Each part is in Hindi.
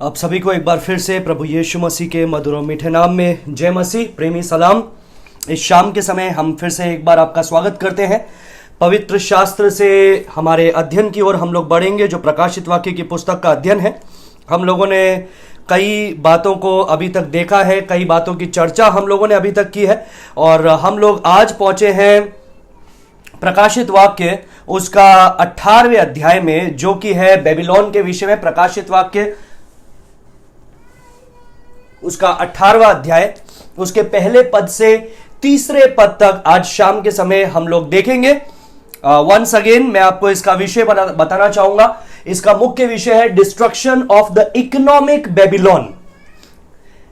आप सभी को एक बार फिर से प्रभु यीशु मसीह के मधुर और मीठे नाम में जय मसीह, प्रेमी सलाम। इस शाम के समय हम फिर से एक बार आपका स्वागत करते हैं। पवित्र शास्त्र से हमारे अध्ययन की ओर हम लोग बढ़ेंगे, जो प्रकाशित वाक्य की पुस्तक का अध्ययन है। हम लोगों ने कई बातों को अभी तक देखा है, कई बातों की चर्चा हम लोगों ने अभी तक की है, और हम लोग आज पहुंचे हैं प्रकाशित वाक्य उसका 18वें अध्याय में, जो कि है बेबीलोन के विषय में। प्रकाशित वाक्य उसका 18वां अध्याय, उसके पहले पद से तीसरे पद तक आज शाम के समय हम लोग देखेंगे। वंस अगेन मैं आपको इसका विषय बताना चाहूंगा। इसका मुख्य विषय है destruction of the economic Babylon.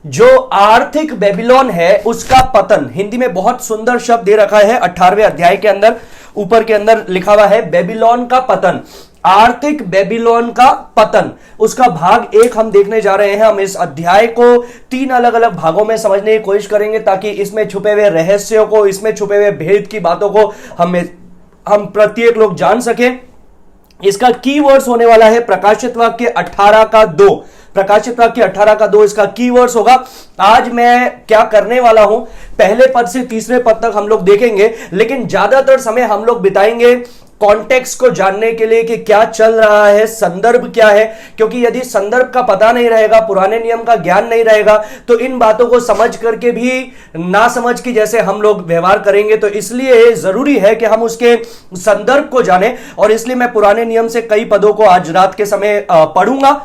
जो आर्थिक बेबीलोन है उसका पतन। हिंदी में बहुत सुंदर शब्द दे रखा है 18वें अध्याय के अंदर, ऊपर के अंदर लिखा हुआ है बेबीलोन का पतन, आर्थिक बेबीलोन का पतन। उसका भाग एक हम देखने जा रहे हैं। हम इस अध्याय को 3 अलग अलग भागों में समझने की कोशिश करेंगे, ताकि इसमें छुपे हुए रहस्यों को, इसमें छुपे हुए भेद की बातों को हम प्रत्येक लोग जान सकें। इसका कीवर्ड्स होने वाला है प्रकाशित वाक्य 18 का 2। प्रकाशित वाक्य 18 का 2 इसका कीवर्ड्स होगा। आज मैं क्या करने वाला हूं, पहले पद से तीसरे पद तक हम लोग देखेंगे, लेकिन ज्यादातर समय हम लोग बिताएंगे कॉन्टेक्स्ट को जानने के लिए कि क्या चल रहा है, संदर्भ क्या है। क्योंकि यदि संदर्भ का पता नहीं रहेगा, पुराने नियम का ज्ञान नहीं रहेगा, तो इन बातों को समझ करके भी ना समझ की जैसे हम लोग व्यवहार करेंगे। तो इसलिए जरूरी है कि हम उसके संदर्भ को जानें, और इसलिए मैं पुराने नियम से कई पदों को आज रात के समय पढ़ूंगा,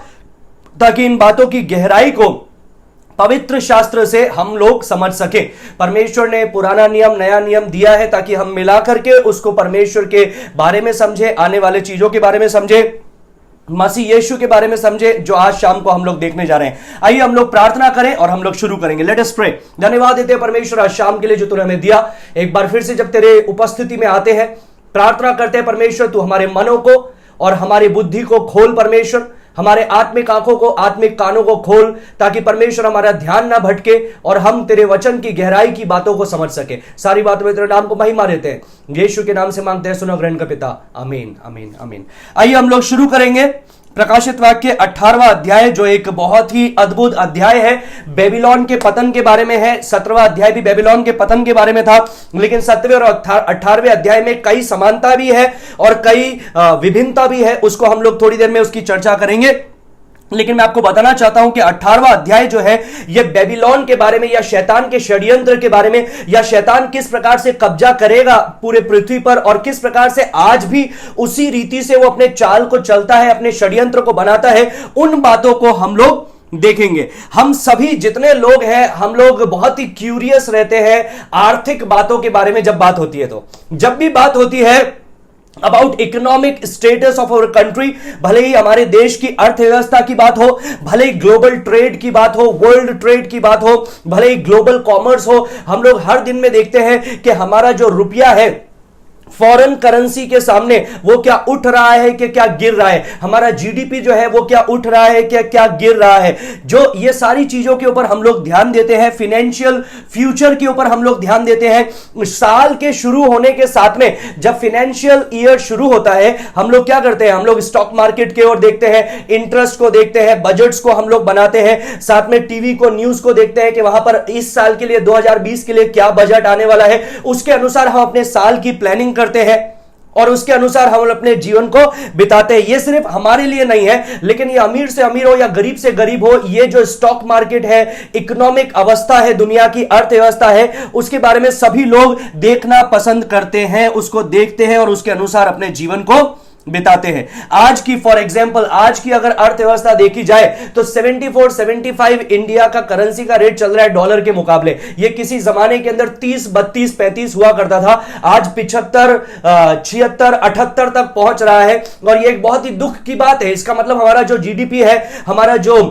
ताकि इन बातों की गहराई को पवित्र शास्त्र से हम लोग समझ सके। परमेश्वर ने पुराना नियम नया नियम दिया है, ताकि हम मिला करके उसको परमेश्वर के बारे में समझे, आने वाले चीजों के बारे में समझे, मसीह यीशु के बारे में समझे, जो आज शाम को हम लोग देखने जा रहे हैं। आइए हम लोग प्रार्थना करें और हम लोग शुरू करेंगे। Let us pray. धन्यवाद देते हैं परमेश्वर आज शाम के लिए जो तूने हमें दिया। एक बार फिर से जब तेरे उपस्थिति में आते हैं, प्रार्थना करते हैं परमेश्वर तू हमारे मनों को और हमारी बुद्धि को खोल, परमेश्वर हमारे आत्मिक आंखों को, आत्मिक कानों को खोल, ताकि परमेश्वर हमारा ध्यान ना भटके और हम तेरे वचन की गहराई की बातों को समझ सके। सारी बातों में तेरे नाम को महिमा देते हैं, यीशु के नाम से मांगते हैं, सुनो ग्रहण का पिता, आमीन आमीन आमीन। आइए हम लोग शुरू करेंगे प्रकाशित वाक्य 18वां अध्याय, जो एक बहुत ही अद्भुत अध्याय है। बेबीलोन के पतन के बारे में है। 17वां अध्याय भी बेबीलोन के पतन के बारे में था, लेकिन 7वें और 18वें अध्याय में कई समानता भी है और कई विभिन्नता भी है। उसको हम लोग थोड़ी देर में उसकी चर्चा करेंगे। लेकिन मैं आपको बताना चाहता हूं कि 18वां अध्याय जो है, यह बेबीलोन के बारे में, या शैतान के षड्यंत्र के बारे में, या शैतान किस प्रकार से कब्जा करेगा पूरे पृथ्वी पर, और किस प्रकार से आज भी उसी रीति से वो अपने चाल को चलता है, अपने षड्यंत्र को बनाता है, उन बातों को हम लोग देखेंगे। हम सभी जितने लोग हैं, हम लोग बहुत ही क्यूरियस रहते हैं आर्थिक बातों के बारे में। जब बात होती है, तो जब भी बात होती है about economic status of our country, भले ही हमारे देश की अर्थव्यवस्था की बात हो, भले ही ग्लोबल ट्रेड की बात हो, वर्ल्ड ट्रेड की बात हो, भले ही ग्लोबल कॉमर्स हो, हम लोग हर दिन में देखते हैं कि हमारा जो रुपया है फॉरेन करेंसी के सामने वो क्या उठ रहा है कि क्या गिर रहा है, हमारा जीडीपी जो है वो क्या उठ रहा है कि क्या गिर रहा है। जो ये सारी चीजों के ऊपर हम लोग ध्यान देते हैं, फाइनेंशियल फ्यूचर के ऊपर हम लोग ध्यान देते हैं। साल के शुरू होने के साथ में, जब फाइनेंशियल ईयर शुरू होता है, हम लोग क्या करते हैं, हम लोग स्टॉक मार्केट की ओर देखते हैं, इंटरेस्ट को देखते हैं, बजट्स को हम लोग बनाते हैं, साथ में टीवी को, न्यूज को देखते हैं कि वहां पर इस साल के लिए 2020 के लिए क्या बजट आने वाला है। उसके अनुसार हम अपने साल की प्लानिंग करते हैं और उसके अनुसार हम अपने जीवन को बिताते हैं। ये सिर्फ हमारे लिए नहीं है, लेकिन ये अमीर से अमीर हो या गरीब से गरीब हो, ये जो स्टॉक मार्केट है, इकोनॉमिक अवस्था है, दुनिया की अर्थव्यवस्था है, उसके बारे में सभी लोग देखना पसंद करते हैं, उसको देखते हैं और उसके अनुसार अपने जीवन को बिताते हैं। आज की फॉर एग्जांपल, आज की अगर अर्थव्यवस्था देखी जाए तो 74 75 इंडिया का करेंसी का रेट चल रहा है डॉलर के मुकाबले। ये किसी जमाने के अंदर 30 32 35 हुआ करता था, आज 75 76 78 तक पहुंच रहा है। और ये एक बहुत ही दुख की बात है। इसका मतलब हमारा जो जीडीपी है, हमारा जो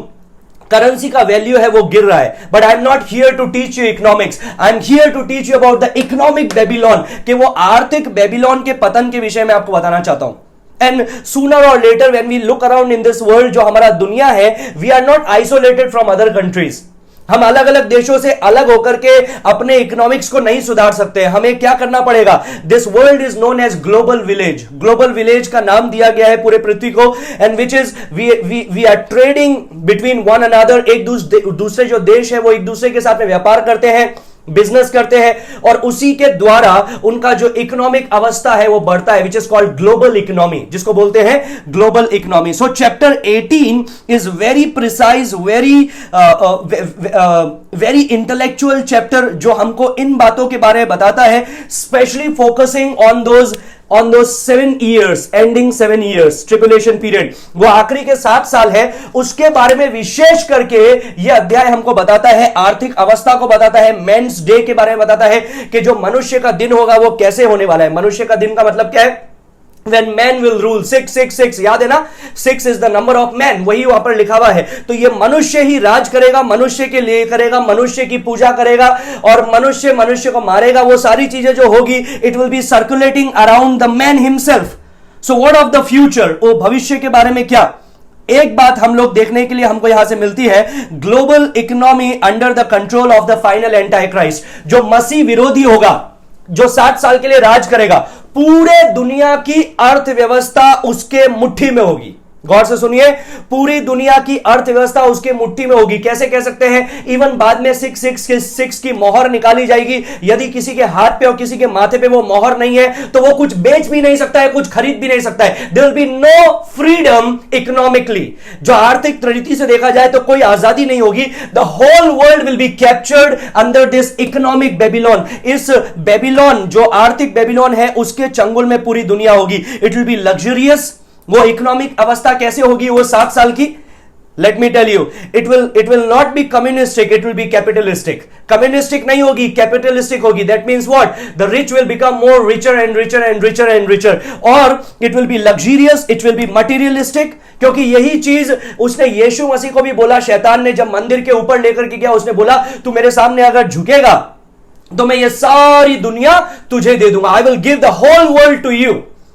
करेंसी का वैल्यू है, वो गिर रहा है। But I am not here to teach you economics, I am here to teach you about the economic Babylon, कि वो आर्थिक बेबीलोन के पतन के विषय में आपको बताना चाहता हूं। And sooner or later when we look around in this world, जो हमारा दुनिया है, we are not isolated from other countries. हम अलग अलग देशों से अलग होकर के अपने इकोनॉमिक्स को नहीं सुधार सकते। हमें क्या करना पड़ेगा? This world is known as global village. Global village का नाम दिया गया है पूरे पृथ्वी को, and which is we are trading between one another. एक दूसरे जो देश है वो एक दूसरे के साथ में व्यापार करते हैं, बिजनेस करते हैं, और उसी के द्वारा उनका जो इकोनॉमिक अवस्था है वो बढ़ता है, which is called global economy, जिसको बोलते हैं global economy. So chapter 18 is very precise, very intellectual chapter, जो हमको इन बातों के बारे में बताता है, specially focusing on those 7 years, ending 7 years tribulation period। वो आखिरी के 7 साल है, उसके बारे में विशेष करके यह अध्याय हमको बताता है, आर्थिक अवस्था को बताता है, मेंस डे के बारे में बताता है कि जो मनुष्य का दिन होगा वो कैसे होने वाला है। मनुष्य का दिन का मतलब क्या है? When man will rule, 666, याद है ना? 6 is the number of man, वही वहां पर लिखा हुआ है। तो ये मनुष्य ही राज करेगा, मनुष्य के लिए करेगा, मनुष्य की पूजा करेगा, और मनुष्य को मारेगा। वो सारी चीजें जो होगी, it will B circulating around the man himself. So what of the future, वो भविष्य के बारे में क्या? एक बात हम लोग देखने के लिए हमको यहां से मिलती है, global economy under the control of the final anti Christ. जो मसीह विरोधी होगा, जो 60 साल के लिए राज करेगा, पूरे दुनिया की अर्थव्यवस्था उसके मुट्ठी में होगी। गौर से सुनिए, पूरी दुनिया की अर्थव्यवस्था उसके मुट्ठी में होगी। कैसे कह सकते हैं? इवन बाद में 666 की मोहर निकाली जाएगी। यदि किसी के हाथ पे और किसी के माथे पे वो मोहर नहीं है तो वो कुछ बेच भी नहीं सकता है, कुछ खरीद भी नहीं सकता है। There will be no freedom economically. जो आर्थिक रीति से देखा जाए तो कोई आजादी नहीं होगी। The whole world will be captured under this economic Babylon. इस बेबीलोन, जो आर्थिक बेबीलोन है, उसके चंगुल में पूरी दुनिया होगी। It will be luxurious. वो इकोनॉमिक अवस्था कैसे होगी वो 7 साल की? Let me tell you, it will not be communistic, it will be capitalistic. Communistic नहीं होगी, कैपिटलिस्टिक होगी। That means what? The rich will become more richer and richer and richer and richer, और it will be luxurious, it will be materialistic. क्योंकि यही चीज उसने यीशु मसीह को भी बोला। शैतान ने जब मंदिर के ऊपर लेकर के गया, उसने बोला तू मेरे सामने अगर झुकेगा तो मैं ये सारी दुनिया तुझे दे दूंगा। I will give the whole world to you,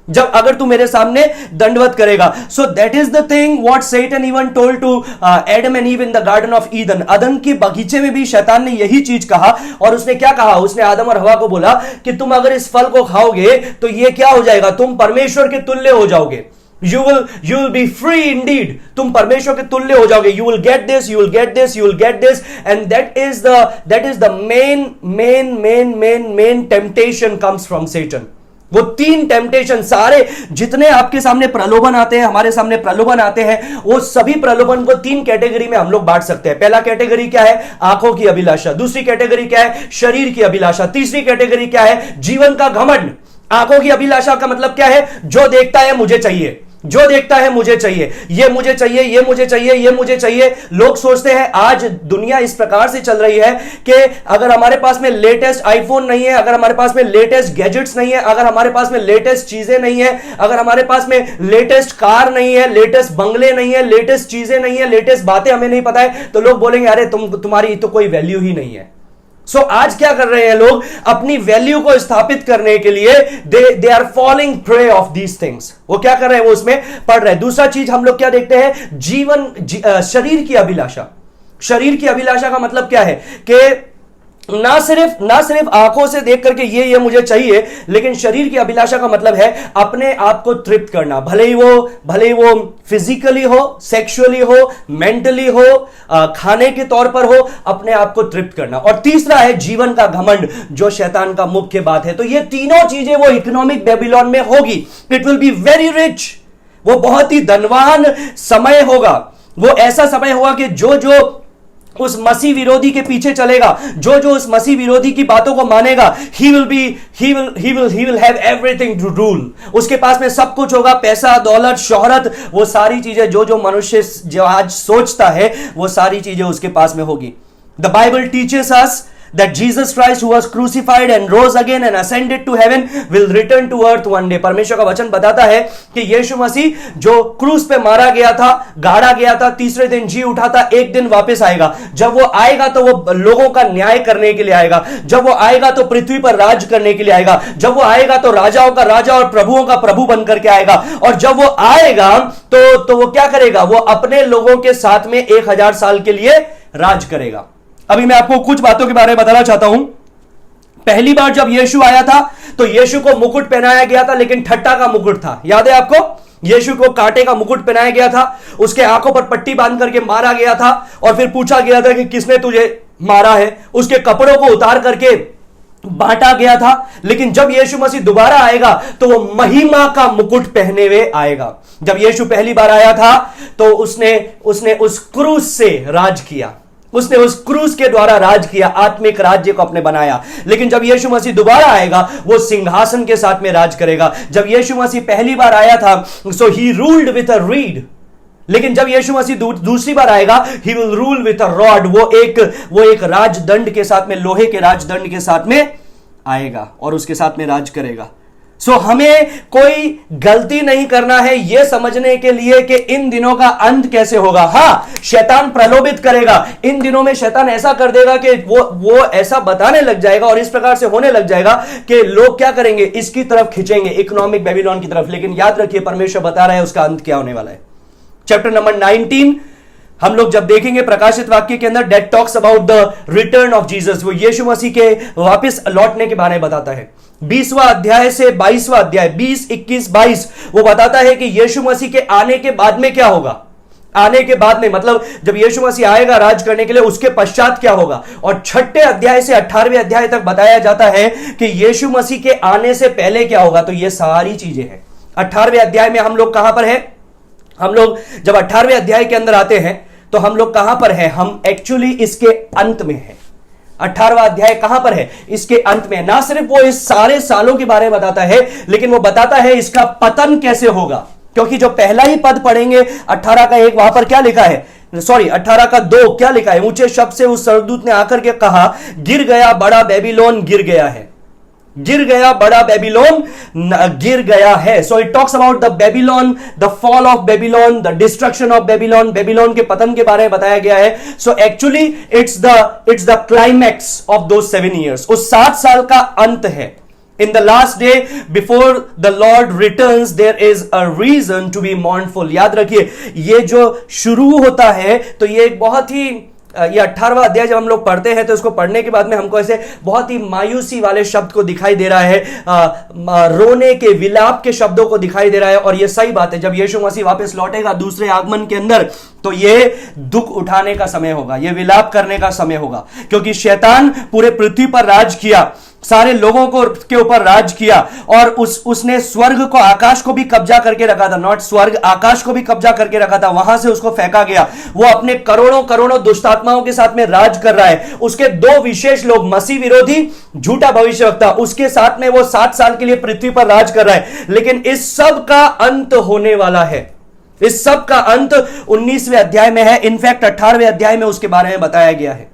जब अगर तू मेरे सामने दंडवत करेगा। So that is the thing what Satan even told to Adam and Eve in the garden of Eden. अदन के बगीचे में भी शैतान ने यही चीज कहा। और उसने क्या कहा? उसने आदम और हवा को बोला कि तुम अगर इस फल को खाओगे तो ये क्या हो जाएगा? तुम परमेश्वर के तुल्य हो जाओगे। You will be free indeed. तुम परमेश्वर के तुल्य हो जाओगे। You will get this, you will get this, you will get this, and that is the main temptation comes from Satan. वो 3 टेम्पटेशन, सारे जितने आपके सामने प्रलोभन आते हैं, हमारे सामने प्रलोभन आते हैं, वो सभी प्रलोभन को 3 कैटेगरी में हम लोग बांट सकते हैं। पहला कैटेगरी क्या है? आंखों की अभिलाषा। दूसरी कैटेगरी क्या है? शरीर की अभिलाषा। तीसरी कैटेगरी क्या है? जीवन का घमंड। आंखों की अभिलाषा का मतलब क्या है? जो देखता है मुझे चाहिए, जो देखता है मुझे चाहिए, ये मुझे चाहिए, ये मुझे चाहिए, ये मुझे चाहिए। लोग सोचते हैं, आज दुनिया इस प्रकार से चल रही है कि अगर हमारे पास में लेटेस्ट आईफोन नहीं है, अगर हमारे पास में लेटेस्ट गैजेट्स नहीं है, अगर हमारे पास में लेटेस्ट चीजें नहीं है, अगर हमारे पास में लेटेस्ट कार नहीं है, लेटेस्ट बंगले नहीं है, लेटेस्ट चीजें नहीं है, लेटेस्ट बातें हमें नहीं पता है, तो लोग बोलेंगे अरे तुम्हारी तो कोई वैल्यू ही नहीं है। सो आज क्या कर रहे हैं लोग? अपनी वैल्यू को स्थापित करने के लिए they are falling prey of these things. वो क्या कर रहे हैं? वो उसमें पड़ रहे हैं। दूसरा चीज हम लोग क्या देखते हैं? शरीर की अभिलाषा। शरीर की अभिलाषा का मतलब क्या है? कि ना सिर्फ आंखों से देख करके ये मुझे चाहिए, लेकिन शरीर की अभिलाषा का मतलब है अपने आप को तृप्त करना। भले ही वो फिजिकली हो, सेक्सुअली हो, मेंटली हो, खाने के तौर पर हो, अपने आप को तृप्त करना। और तीसरा है जीवन का घमंड, जो शैतान का मुख्य बात है। तो ये तीनों चीजें वो इकोनॉमिक बेबीलोन में होगी। It will be very rich. वो बहुत ही धनवान समय होगा। वो ऐसा समय होगा कि जो उस मसीह विरोधी के पीछे चलेगा, जो उस मसीह विरोधी की बातों को मानेगा, he will have everything to rule। उसके पास में सब कुछ होगा, पैसा, दौलत, शोहरत, वो सारी चीजें जो मनुष्य जो आज सोचता है, वो सारी चीजें उसके पास में होगी। The Bible teaches us that Jesus Christ, who was crucified and rose again and ascended to heaven, will return to earth one day। परमेश्वर का वचन बताता है कि यीशु मसीह जो क्रूस पे मारा गया था, गाड़ा गया था, तीसरे दिन जी उठा था, एक दिन वापस आएगा। जब वो आएगा तो वो लोगों का न्याय करने के लिए आएगा। जब वो आएगा तो पृथ्वी पर राज करने के लिए आएगा। जब वो आएगा तो राजाओं का राजा और प्रभुओं का प्रभु बनकर के आएगा। और जब वो आएगा तो वो क्या करेगा? वो अपने लोगों के साथ में 1000 साल के लिए राज करेगा। अभी मैं आपको कुछ बातों के बारे में बताना चाहता हूं। पहली बार जब यीशु आया था तो यीशु को मुकुट पहनाया गया था, लेकिन ठट्टा का मुकुट था। याद है आपको? यीशु को कांटे का मुकुट पहनाया गया था, उसके आंखों पर पट्टी बांध करके मारा गया था और फिर पूछा गया था कि किसने तुझे मारा है। उसके कपड़ों को उतार करके बांटा गया था। लेकिन जब यीशु मसीह दोबारा आएगा तो वो महिमा का मुकुट पहने हुए आएगा। जब यीशु पहली बार आया था तो उसने उस क्रूस से राज किया, उसने उस क्रूस के द्वारा राज किया, आत्मिक राज्य को अपने बनाया। लेकिन जब यीशु मसीह दोबारा आएगा वो सिंहासन के साथ में राज करेगा। जब यीशु मसीह पहली बार आया था so he ruled with a reed, लेकिन जब यीशु मसीह दूसरी बार आएगा he will rule with a rod. वो एक राजदंड के साथ में, लोहे के राजदंड के साथ में आएगा और उसके साथ में राज करेगा। सो हमें कोई गलती नहीं करना है यह समझने के लिए कि इन दिनों का अंत कैसे होगा। हां, शैतान प्रलोभित करेगा। इन दिनों में शैतान ऐसा कर देगा कि वो ऐसा बताने लग जाएगा और इस प्रकार से होने लग जाएगा कि लोग क्या करेंगे, इसकी तरफ खींचेंगे, इकोनॉमिक बेबीलोन की तरफ। लेकिन याद रखिए परमेश्वर बता रहा है उसका अंत क्या होने वाला है। चैप्टर नंबर 19 हम लोग जब देखेंगे प्रकाशित वाक्य के अंदर, that talks about the return of Jesus. वो यीशु मसीह के वापस लौटने के बारे में बताता है। 20वां अध्याय से 22वां अध्याय, 20, 21, 22 वो बताता है कि यीशु मसीह के आने के बाद में क्या होगा। आने के बाद में मतलब जब यीशु मसीह आएगा राज करने के लिए, उसके पश्चात क्या होगा। और 6ठे अध्याय से 18वें अध्याय तक बताया जाता है कि यीशु मसीह के आने से पहले क्या होगा। तो ये सारी चीजें हैं। 18वें अध्याय में हम लोग कहां पर है? हम लोग जब 18वें अध्याय के अंदर आते हैं तो हम लोग कहां पर है? हम एक्चुअली इसके अंत में है। 18वां अध्याय कहां पर है? इसके अंत में। ना सिर्फ वो इस सारे सालों के बारे में बताता है, लेकिन वो बताता है इसका पतन कैसे होगा। क्योंकि जो पहला ही पद पढ़ेंगे 18 का 1, वहां पर क्या लिखा है, 18 का 2 क्या लिखा है? ऊंचे शब्द से उस स्वर्गदूत ने आकर के कहा, गिर गया बड़ा बेबीलोन, गिर गया है, गिर गया बड़ा बेबीलोन, गिर गया है। So it talks about the Babylon, the fall of Babylon, the destruction of Babylon, Babylon के पतन के बारे में बताया गया है। So actually it's the climax of दो 7 ईयर्स। उस 7 साल का अंत है। In the last day before the Lord returns there is a reason to be mournful। याद रखिए ये जो शुरू होता है तो ये एक बहुत ही, ये 18वां अध्याय जब हम लोग पढ़ते हैं तो इसको पढ़ने के बाद में हमको ऐसे बहुत ही मायूसी वाले शब्द को दिखाई दे रहा है, रोने के विलाप के शब्दों को दिखाई दे रहा है। और ये सही बात है, जब यीशु मसीह वापस लौटेगा दूसरे आगमन के अंदर तो ये दुख उठाने का समय होगा, ये विलाप करने का समय होगा। क्योंकि शैतान पूरे पृथ्वी पर राज किया, सारे लोगों को के ऊपर राज किया और उसने स्वर्ग को, आकाश को भी कब्जा करके रखा था। नॉट स्वर्ग, आकाश को भी कब्जा करके रखा था। वहां से उसको फेंका गया। वो अपने करोड़ों करोड़ों दुष्टात्माओं के साथ में राज कर रहा है। उसके 2 विशेष लोग, मसीह विरोधी, झूठा भविष्यवक्ता, उसके साथ में वो 7 साल के लिए पृथ्वी पर राज कर रहा है। लेकिन इस सब का अंत होने वाला है। इस सब का अंत 19वें अध्याय में है। इनफैक्ट 18वें अध्याय में उसके बारे में बताया गया है।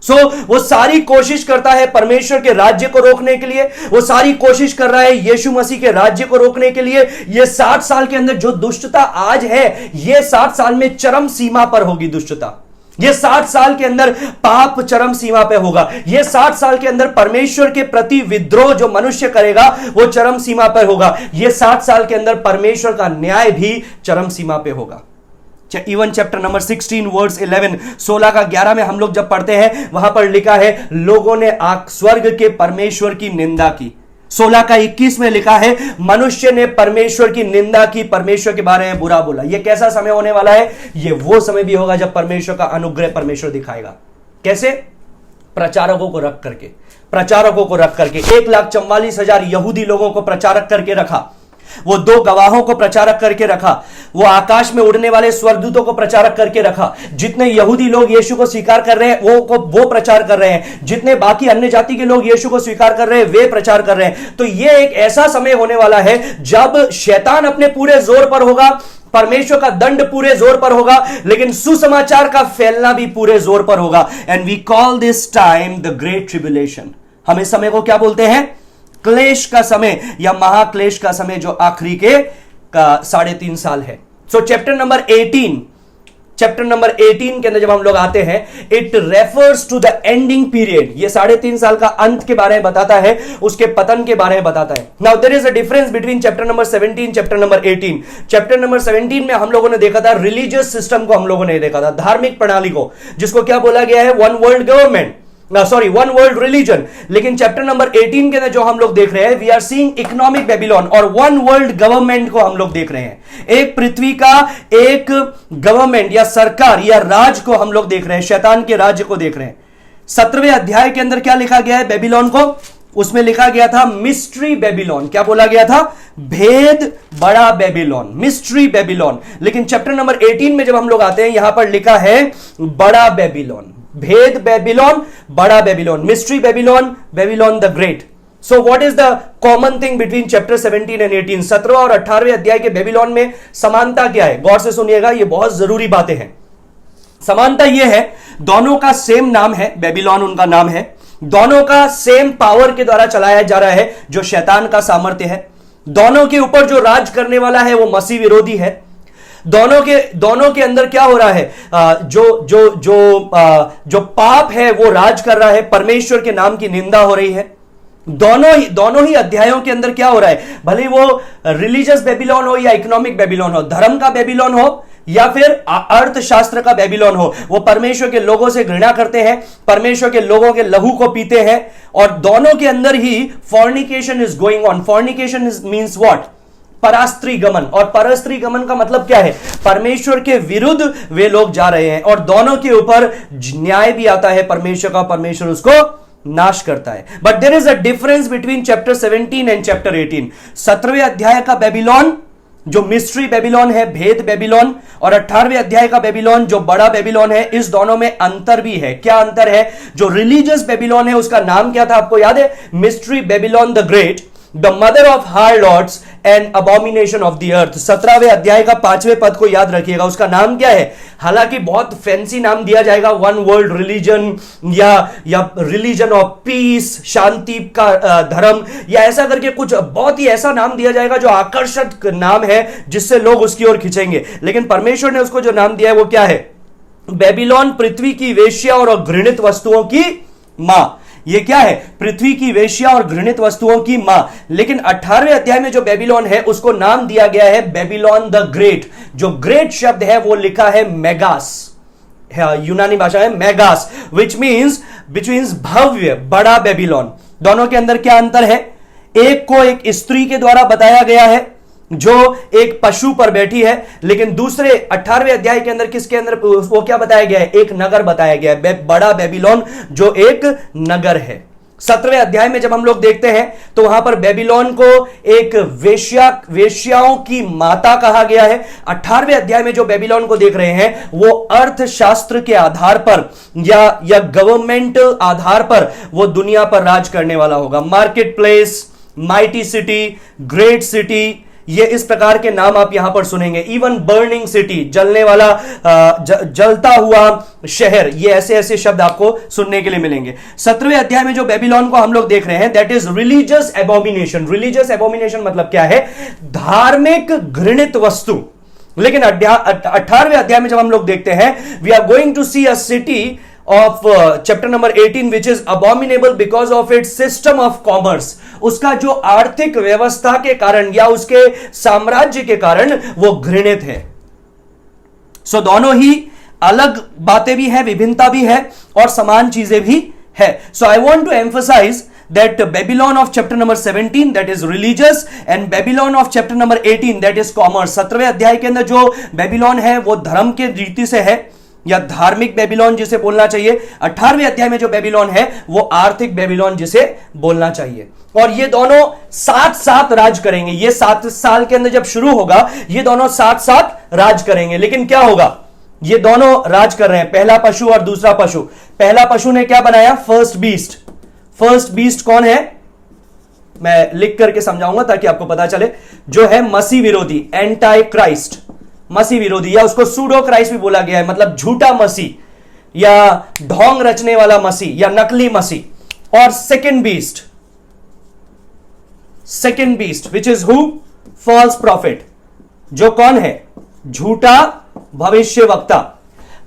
वो सारी कोशिश करता है परमेश्वर के राज्य को रोकने के लिए, वो सारी कोशिश कर रहा है यीशु मसीह के राज्य को रोकने के लिए। ये 60 साल के अंदर जो दुष्टता आज है, ये 60 साल में चरम सीमा पर होगी दुष्टता। ये 60 साल के अंदर पाप चरम सीमा पे होगा। ये 60 साल के अंदर परमेश्वर के प्रति विद्रोह जो मनुष्य करेगा वो चरम सीमा पर होगा। ये 60 साल के अंदर परमेश्वर का न्याय भी चरम सीमा पे होगा। इवन चैप्टर नंबर 16 वर्स 11, 16 का 11 में हम लोग जब पढ़ते हैं वहां पर लिखा है, लोगों ने स्वर्ग के परमेश्वर की निंदा की। 16 का 21 में लिखा है, मनुष्य ने परमेश्वर की निंदा की, परमेश्वर के बारे में बुरा बोला। यह कैसा समय होने वाला है? यह वो समय भी होगा जब परमेश्वर का अनुग्रह परमेश्वर दिखाएगा। कैसे? प्रचारकों को रख करके, प्रचारकों को रख करके 1,44,000 यहूदी लोगों को प्रचारक करके रखा। वो 2 गवाहों को प्रचारक करके रखा। वो आकाश में उड़ने वाले स्वर्गदूतों को प्रचारक करके रखा। जितने यहूदी लोग यीशु को स्वीकार कर रहे हैं वो प्रचार कर रहे हैं। जितने बाकी अन्य जाति के लोग यीशु को स्वीकार कर रहे हैं वे प्रचार कर रहे हैं। तो ये एक ऐसा समय होने वाला है जब शैतान अपने पूरे जोर पर होगा, परमेश्वर का दंड पूरे जोर पर होगा, लेकिन सुसमाचार का फैलना भी पूरे जोर पर होगा। And we call this time the great tribulation. हम इस समय को क्या बोलते हैं? क्लेश का समय या महाक्लेश का समय, जो आखिरी के 3.5 साल है। So chapter number 18 chapter number 18 के अंदर जब हम लोग आते हैं, it refers to the ending period. ये 3.5 साल का अंत के बारे में बताता है, उसके पतन के बारे में बताता है। Now there is a difference between chapter number 17, chapter number 18। Chapter number 17 में हम लोगों ने देखा था रिलीजियस सिस्टम को, हम लोगों ने देखा था धार्मिक प्रणाली को, जिसको क्या बोला गया है, one world government, one world religion. लेकिन चैप्टर नंबर 18 के अंदर जो हम लोग देख रहे हैं, we are seeing economic Babylon और वन वर्ल्ड गवर्नमेंट को हम लोग देख रहे हैं। एक पृथ्वी का एक गवर्नमेंट या सरकार या राज को हम लोग देख रहे हैं, शैतान के राज्य को देख रहे हैं। 17वें अध्याय के अंदर क्या लिखा गया है बेबीलोन को? उसमें लिखा गया था मिस्ट्री बेबीलोन। क्या बोला गया था? भेद बड़ा बेबीलोन, मिस्ट्री बेबीलोन। लेकिन चैप्टर नंबर 18 में जब हम लोग आते हैं, यहां पर लिखा है बड़ा बेबीलोन, भेद बेबीलोन, बड़ा Babylon, mystery Babylon, Babylon the great. So what is the common thing between chapter 17 and 18? 17वां और 18वें अध्याय के बेबीलोन में समानता क्या है? गौर से सुनिएगा, ये बहुत जरूरी बातें हैं। समानता यह है, दोनों का सेम नाम है, बेबीलोन उनका नाम है। दोनों का सेम पावर के द्वारा चलाया जा रहा है, जो शैतान का सामर्थ्य है। दोनों के ऊपर जो राज करने वाला है वो मसीह विरोधी है। दोनों के अंदर क्या हो रहा है? जो पाप है वो राज कर रहा है, परमेश्वर के नाम की निंदा हो रही है। दोनों ही अध्यायों के अंदर क्या हो रहा है? भले वो रिलीजियस बेबीलोन हो या इकोनॉमिक बेबीलोन हो, धर्म का बेबीलोन हो या फिर अर्थशास्त्र का बेबीलोन हो, वो परमेश्वर के लोगों से घृणा करते हैं, परमेश्वर के लोगों के लहू को पीते हैं, और दोनों के अंदर ही fornication is going on. Fornication means what? परास्त्री गमन। और परस्त्री गमन का मतलब क्या है? परमेश्वर के विरुद्ध वे लोग जा रहे हैं, और दोनों के ऊपर न्याय भी आता है परमेश्वर का, परमेश्वर उसको नाश करता है। But there is a difference between chapter 17 and chapter 18। 17वें अध्याय का बेबीलोन जो मिस्ट्री बेबीलोन है, भेद बेबीलोन, और 18वें अध्याय का बेबीलोन जो बड़ा बेबीलोन है, इस दोनों में अंतर भी है। क्या अंतर है? जो रिलीजियस बेबीलोन है उसका नाम क्या था, आपको याद है? Mystery Babylon the great, the mother of harlots and abomination of the earth. 17वें अध्याय का 5वें पद को याद रखिएगा, उसका नाम क्या है? हालांकि बहुत फैंसी नाम दिया जाएगा, वन वर्ल्ड रिलीजन या रिलीजन ऑफ पीस, शांति का धर्म, या ऐसा करके कुछ बहुत ही ऐसा नाम दिया जाएगा जो आकर्षक नाम है, जिससे लोग उसकी ओर खींचेंगे। लेकिन परमेश्वर ने उसको जो नाम दिया है वो क्या है? बेबीलोन, पृथ्वी की वेश्या और घृणित वस्तुओं की मां। ये क्या है? पृथ्वी की वेश्या और घृणित वस्तुओं की मां। लेकिन 18वें अध्याय में जो बेबीलोन है उसको नाम दिया गया है बेबीलोन द ग्रेट। जो ग्रेट शब्द है वो लिखा है मेगास, यूनानी भाषा है मेगास, विच मीन्स भव्य, बड़ा बेबीलोन। दोनों के अंदर क्या अंतर है? एक को एक स्त्री के द्वारा बताया गया है जो एक पशु पर बैठी है, लेकिन दूसरे 18वें अध्याय के अंदर किसके अंदर वो क्या बताया गया है? एक नगर बताया गया है, बड़ा बेबीलोन जो एक नगर है। 17वें अध्याय में जब हम लोग देखते हैं तो वहां पर बेबीलोन को एक वेश्याओं की माता कहा गया है। 18वें अध्याय में जो बेबीलोन को देख रहे हैं वो अर्थशास्त्र के आधार पर या गवर्नमेंट आधार पर वो दुनिया पर राज करने वाला होगा। Market place, mighty city, great city, ये इस प्रकार के नाम आप यहां पर सुनेंगे। इवन बर्निंग सिटी, जलने वाला, जलता हुआ शहर, ये ऐसे ऐसे शब्द आपको सुनने के लिए मिलेंगे। 17वें अध्याय में जो बेबीलोन को हम लोग देख रहे हैं, that is religious Abomination. Religious Abomination मतलब क्या है? धार्मिक घृणित वस्तु। लेकिन 18वें अध्याय में जब हम लोग देखते हैं, we are going to see a city of chapter number 18 which is abominable because of its system of commerce। उसका जो आर्थिक व्यवस्था के कारण या उसके साम्राज्य के कारण वो घृणित है। सो दोनों ही अलग बातें भी है, विभिन्नता भी है और समान चीजें भी है। So I want to emphasise that Babylon of chapter number 17 that is religious and Babylon of chapter number 18 that is commerce। 17वें अध्याय के अंदर जो बेबीलोन है वो धर्म के रीति से है या धार्मिक बेबीलोन जिसे बोलना चाहिए। 18वें अध्याय में जो बेबीलोन है वो आर्थिक बेबीलोन जिसे बोलना चाहिए। और ये दोनों साथ साथ राज करेंगे। ये 7 साल के अंदर जब शुरू होगा ये दोनों साथ साथ राज करेंगे। लेकिन क्या होगा? ये दोनों राज कर रहे हैं, पहला पशु और दूसरा पशु। पहला पशु ने क्या बनाया? First beast. फर्स्ट बीस्ट कौन है? मैं लिख करके समझाऊंगा ताकि आपको पता चले। जो है मसीह विरोधी, एंटाई क्राइस्ट, मसीह विरोधी, या उसको सूडो क्राइस्ट भी बोला गया है, मतलब झूठा मसीह या ढोंग रचने वाला मसीह या नकली मसीह। और second beast which is who? False prophet. जो कौन है? झूठा भविष्यवक्ता।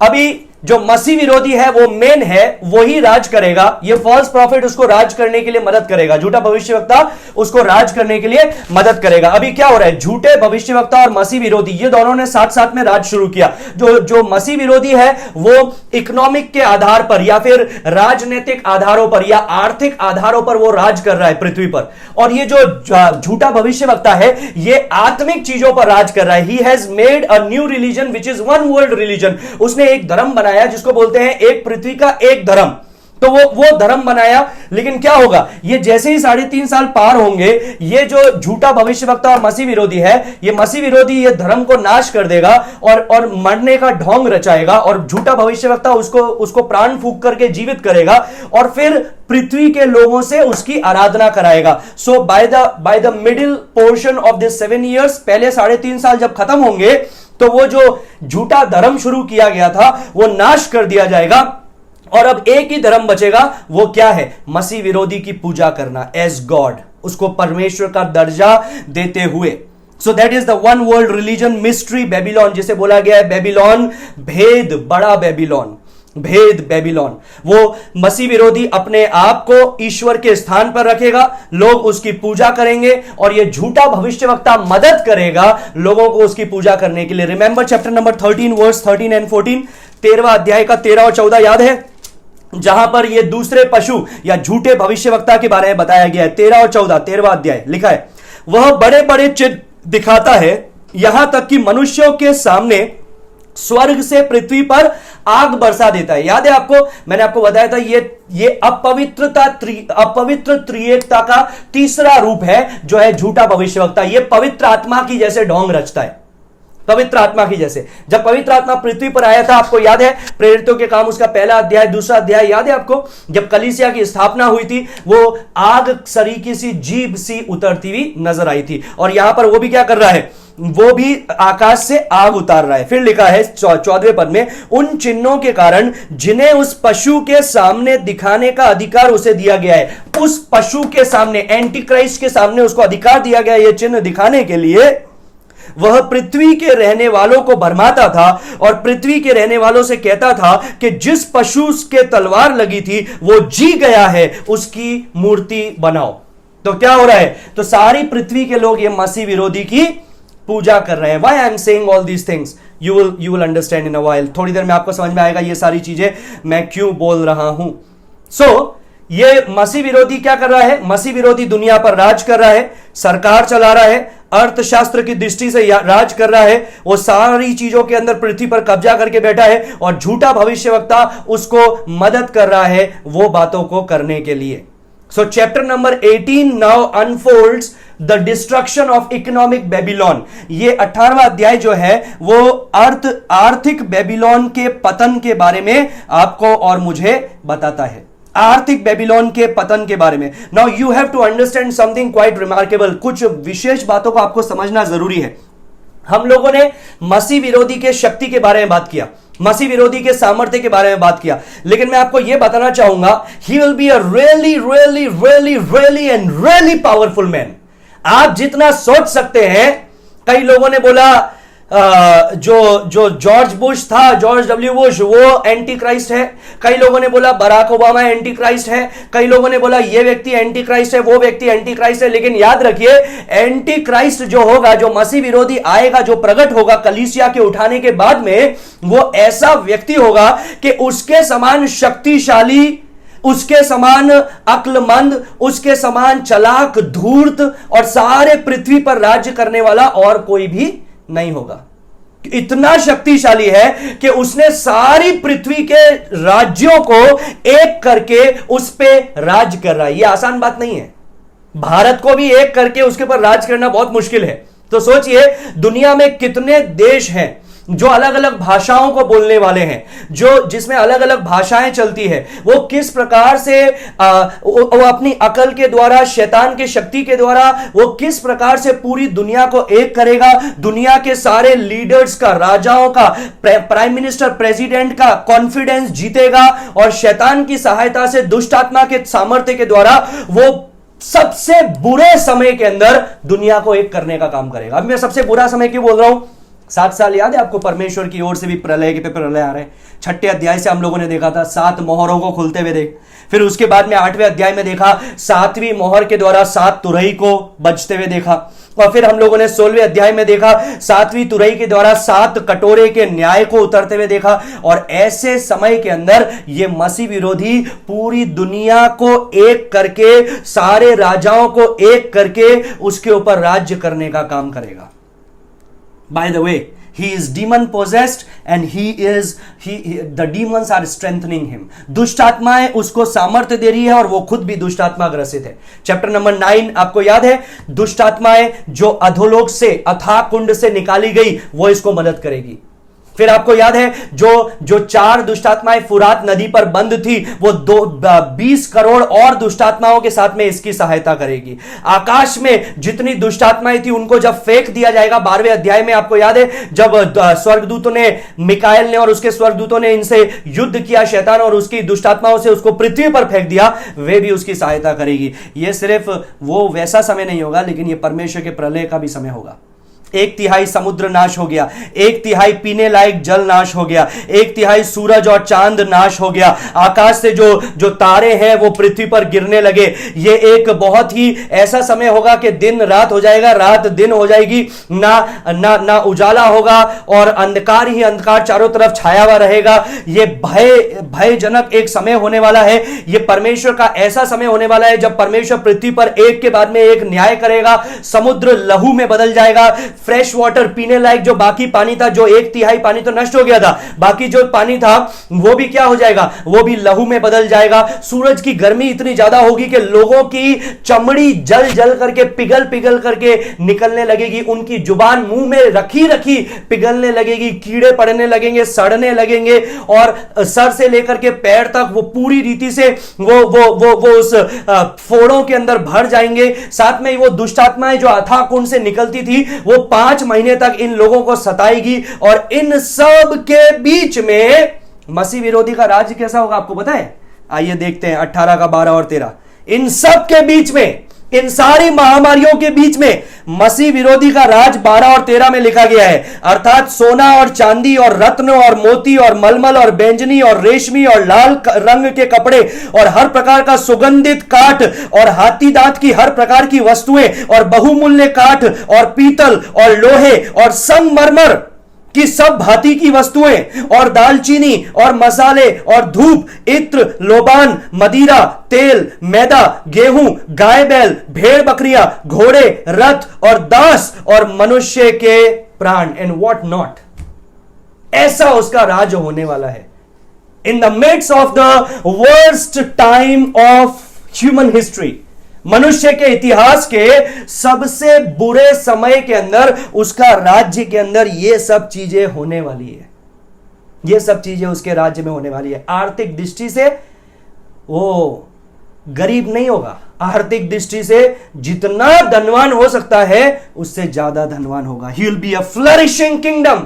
अभी जो मसीह विरोधी है वो मेन है, वही राज करेगा। ये फॉल्स प्रॉफिट उसको राज करने के लिए मदद करेगा, झूठा भविष्यवक्ता उसको राज करने के लिए मदद करेगा। अभी क्या हो रहा है, झूठे भविष्यवक्ता और मसीह विरोधी ये दोनों ने साथ साथ में राज शुरू किया। जो मसीह विरोधी है वो इकोनॉमिक के आधार पर या फिर राजनीतिक आधारों पर या आर्थिक आधारों पर वो राज कर रहा है पृथ्वी पर, और ये जो झूठा भविष्यवक्ता है ये आत्मिक चीजों पर राज कर रहा है। He has made a new religion which is one world religion. उसने एक धर्म बनाया जिसको बोलते हैं एक पृथ्वी का एक धर्म। तो वो धर्म बनाया, लेकिन क्या होगा, ये जैसे ही 3.5 साल पार होंगे, ये जो झूठा भविष्यवक्ता और मसीह विरोधी है, ये मसीह विरोधी ये धर्म को नाश कर देगा और मरने का ढोंग रचाएगा, और झूठा भविष्यवक्ता उसको प्राण फूंक करके जीवित करेगा और फिर पृथ्वी के लोगों से उसकी आराधना कराएगा। So by the middle portion of this 7 years, पहले 3.5 साल जब खत्म होंगे तो वो जो झूठा धर्म शुरू किया गया था वो नाश कर दिया जाएगा, और अब एक ही धर्म बचेगा। वो क्या है, मसीह विरोधी की पूजा करना एज गॉड, उसको परमेश्वर का दर्जा देते हुए। सो that is the one world religion mystery Babylon, जिसे बोला गया है बेबीलोन, भेद, बड़ा बेबीलोन, भेद बेबीलोन। वो मसीह विरोधी अपने आप को ईश्वर के स्थान पर रखेगा, लोग उसकी पूजा करेंगे, और ये झूठा भविष्यवक्ता मदद करेगा लोगों को उसकी पूजा करने के लिए। Remember chapter number 13 verse 13 and 14, 13वां अध्याय का 13 और 14 याद है, जहां पर ये दूसरे पशु या झूठे भविष्यवक्ता के बारे में बताया गया है। 13 और 14, 13वां अध्याय लिखा है, वह बड़े बड़े चिन्ह दिखाता है, यहां तक कि मनुष्यों के सामने स्वर्ग से पृथ्वी पर आग बरसा देता है। याद है आपको, मैंने आपको बताया था ये अपवित्र त्रिएकता का तीसरा रूप है जो है झूठा भविष्यवक्ता। ये पवित्र आत्मा की जैसे ढोंग रचता है, पवित्र आत्मा की जैसे। जब पवित्र आत्मा पृथ्वी पर आया था, आपको याद है प्रेरितों के काम उसका पहला अध्याय, दूसरा अध्याय याद है आपको, जब कलीसिया की स्थापना हुई थी, वो आग सरीकी सी जीभ सी उतरती हुई नजर आई थी। और यहां पर वो भी क्या कर रहा है, वो भी आकाश से आग उतार रहा है। फिर लिखा है 14वें पद में, उन चिन्हों के कारण जिन्हें उस पशु के सामने दिखाने का अधिकार उसे दिया गया है। उस पशु के सामने, एंटी क्राइस्ट के सामने उसको अधिकार दिया गया ये चिन्ह दिखाने के लिए। वह पृथ्वी के रहने वालों को भरमाता था और पृथ्वी के रहने वालों से कहता था कि जिस पशु के तलवार लगी थी वो जी गया है, उसकी मूर्ति बनाओ। तो क्या हो रहा है, तो सारी पृथ्वी के लोग ये मसीह विरोधी की पूजा कर रहे हैं। Why I am saying all these things? You will understand in a while. थोड़ी देर में आपको समझ में आएगा ये सारी चीजें मैं क्यों बोल रहा हूं। ये मसीह विरोधी क्या कर रहा है, मसीह विरोधी दुनिया पर राज कर रहा है, सरकार चला रहा है, अर्थशास्त्र की दृष्टि से राज कर रहा है, वो सारी चीजों के अंदर पृथ्वी पर कब्जा करके बैठा है, और झूठा भविष्यवक्ता उसको मदद कर रहा है वो बातों को करने के लिए। So chapter number 18 now unfolds the destruction of economic Babylon. ये 18वां अध्याय जो है वो आर्थिक बेबीलोन के पतन के बारे में आपको और मुझे बताता है, आर्थिक बेबीलोन के पतन के बारे में। Now you have to understand something quite remarkable. कुछ विशेष बातों को आपको समझना जरूरी है। हम लोगों ने मसीह विरोधी के शक्ति के बारे में बात किया, मसीह विरोधी के सामर्थ्य के बारे में बात किया, लेकिन मैं आपको यह बताना चाहूंगा, he will be a really really really really and really powerful man. आप जितना सोच सकते हैं, कई लोगों ने बोला जो जॉर्ज बुश था, जॉर्ज डब्ल्यू बुश, वो एंटी क्राइस्ट है। कई लोगों ने बोला बराक ओबामा एंटी क्राइस्ट है। कई लोगों ने बोला ये व्यक्ति एंटी क्राइस्ट है, वो व्यक्ति एंटी क्राइस्ट है। लेकिन याद रखिए, एंटी क्राइस्ट जो होगा, जो मसीह विरोधी आएगा, जो प्रकट होगा कलीसिया के उठाने के बाद में, वो ऐसा व्यक्ति होगा कि उसके समान शक्तिशाली, उसके समान अक्लमंद, उसके समान चालाक, धूर्त और सारे पृथ्वी पर राज्य करने वाला और कोई भी नहीं होगा। इतना शक्तिशाली है कि उसने सारी पृथ्वी के राज्यों को एक करके उस पे राज कर रहा है। यह आसान बात नहीं है। भारत को भी एक करके उसके ऊपर राज करना बहुत मुश्किल है। तो सोचिए, दुनिया में कितने देश हैं जो अलग अलग भाषाओं को बोलने वाले हैं, जो जिसमें अलग अलग भाषाएं चलती है। वो किस प्रकार से वो अपनी अकल के द्वारा, शैतान के शक्ति के द्वारा, वो किस प्रकार से पूरी दुनिया को एक करेगा, दुनिया के सारे लीडर्स का, राजाओं का, प्राइम मिनिस्टर, प्रेसिडेंट का कॉन्फिडेंस जीतेगा, और शैतान की सहायता से, दुष्ट आत्मा के सामर्थ्य के द्वारा वो सबसे बुरे समय के अंदर दुनिया को एक करने का काम करेगा। अब मैं सबसे बुरा समय क्यों बोल रहा हूं? 7 साल याद है आपको, परमेश्वर की ओर से भी प्रलय के पे प्रलय आ रहे हैं। 6ठे अध्याय से हम लोगों ने देखा था 7 मोहरों को खुलते हुए देख, फिर उसके बाद में 8वें अध्याय में देखा 7वीं मोहर के द्वारा 7 तुरही को बजते हुए देखा, और फिर हम लोगों ने 16वें अध्याय में देखा 7वीं तुरही के द्वारा 7 कटोरे के न्याय को उतरते हुए देखा। और ऐसे समय के अंदर ये मसीह विरोधी पूरी दुनिया को एक करके, सारे राजाओं को एक करके उसके ऊपर राज्य करने का काम करेगा। By the way, he is demon possessed and the demons are strengthening him। दुष्ट आत्माएं उसको सामर्थ्य दे रही है और वो खुद भी दुष्ट आत्मा ग्रसित है। चैप्टर नंबर 9 आपको याद है, दुष्ट आत्माएं जो अधोलोक से, अथाह कुंड से निकाली गई, वो इसको मदद करेगी। फिर आपको याद है जो 4 दुष्टात्माएं फुरात नदी पर बंद थी, वो 20 करोड़ और दुष्टात्माओं के साथ में इसकी सहायता करेगी। आकाश में जितनी दुष्टात्माएं थी उनको जब फेंक दिया जाएगा, 12वें अध्याय में आपको याद है जब स्वर्गदूतों ने, मिकाएल ने और उसके स्वर्गदूतों ने इनसे युद्ध किया, शैतान और उसकी दुष्टात्माओं से उसको पृथ्वी पर फेंक दिया, वे भी उसकी सहायता करेगी। यह सिर्फ वो वैसा समय नहीं होगा, लेकिन यह परमेश्वर के प्रलय का भी समय होगा। 1/3 समुद्र नाश हो गया, 1/3 पीने लायक जल नाश हो गया, 1/3 सूरज और चांद नाश हो गया, आकाश से जो तारे हैं वो पृथ्वी पर गिरने लगे। ये एक बहुत ही ऐसा समय होगा कि दिन रात हो जाएगा, रात दिन हो जाएगी, ना उजाला होगा और अंधकार ही अंधकार चारों तरफ छाया हुआ रहेगा। ये भयजनक एक समय होने वाला है। ये परमेश्वर का ऐसा समय होने वाला है जब परमेश्वर पृथ्वी पर एक के बाद में एक न्याय करेगा। समुद्र लहू में बदल जाएगा। फ्रेश वाटर, पीने लायक जो बाकी पानी था, जो 1/3 पानी तो नष्ट हो गया था, बाकी जो पानी था वो भी क्या हो जाएगा, वो भी लहू में बदल जाएगा। सूरज की गर्मी इतनी ज्यादा होगी कि लोगों की चमड़ी जल जल करके, पिघल पिघल करके निकलने लगेगी। उनकी जुबान मुंह में रखी रखी पिघलने लगेगी, कीड़े पड़ने लगेंगे, सड़ने लगेंगे और सर से लेकर के पैर तक वो पूरी रीति से वो उस फोड़ों के अंदर भर जाएंगे। साथ में वो दुष्टात्माएं जो अथाह कुंड से निकलती थी वो 5 महीने तक इन लोगों को सताएगी। और इन सब के बीच में मसीह विरोधी का राज्य कैसा होगा आपको पता है? आइए देखते हैं 18 का 12 और 13। इन सब के बीच में, इन सारी महामारियों के बीच में मसीह विरोधी का राज 12 और 13 में लिखा गया है। अर्थात सोना और चांदी और रत्न और मोती और मलमल और बैंजनी और रेशमी और लाल रंग के कपड़े और हर प्रकार का सुगंधित काठ और हाथी दांत की हर प्रकार की वस्तुएं और बहुमूल्य काठ और पीतल और लोहे और संगमरमर कि सब भांति की वस्तुएं और दालचीनी और मसाले और धूप, इत्र, लोबान, मदिरा, तेल, मैदा, गेहूं, गाय बैल, भेड़ बकरियां, घोड़े, रथ और दास और मनुष्य के प्राण, एंड व्हाट नॉट। ऐसा उसका राज होने वाला है। In the midst of the worst time of human history, मनुष्य के इतिहास के सबसे बुरे समय के अंदर, उसका राज्य के अंदर ये सब चीजें होने वाली है। ये सब चीजें उसके राज्य में होने वाली है। आर्थिक दृष्टि से वो गरीब नहीं होगा, आर्थिक दृष्टि से जितना धनवान हो सकता है उससे ज्यादा धनवान होगा। He will be a flourishing kingdom,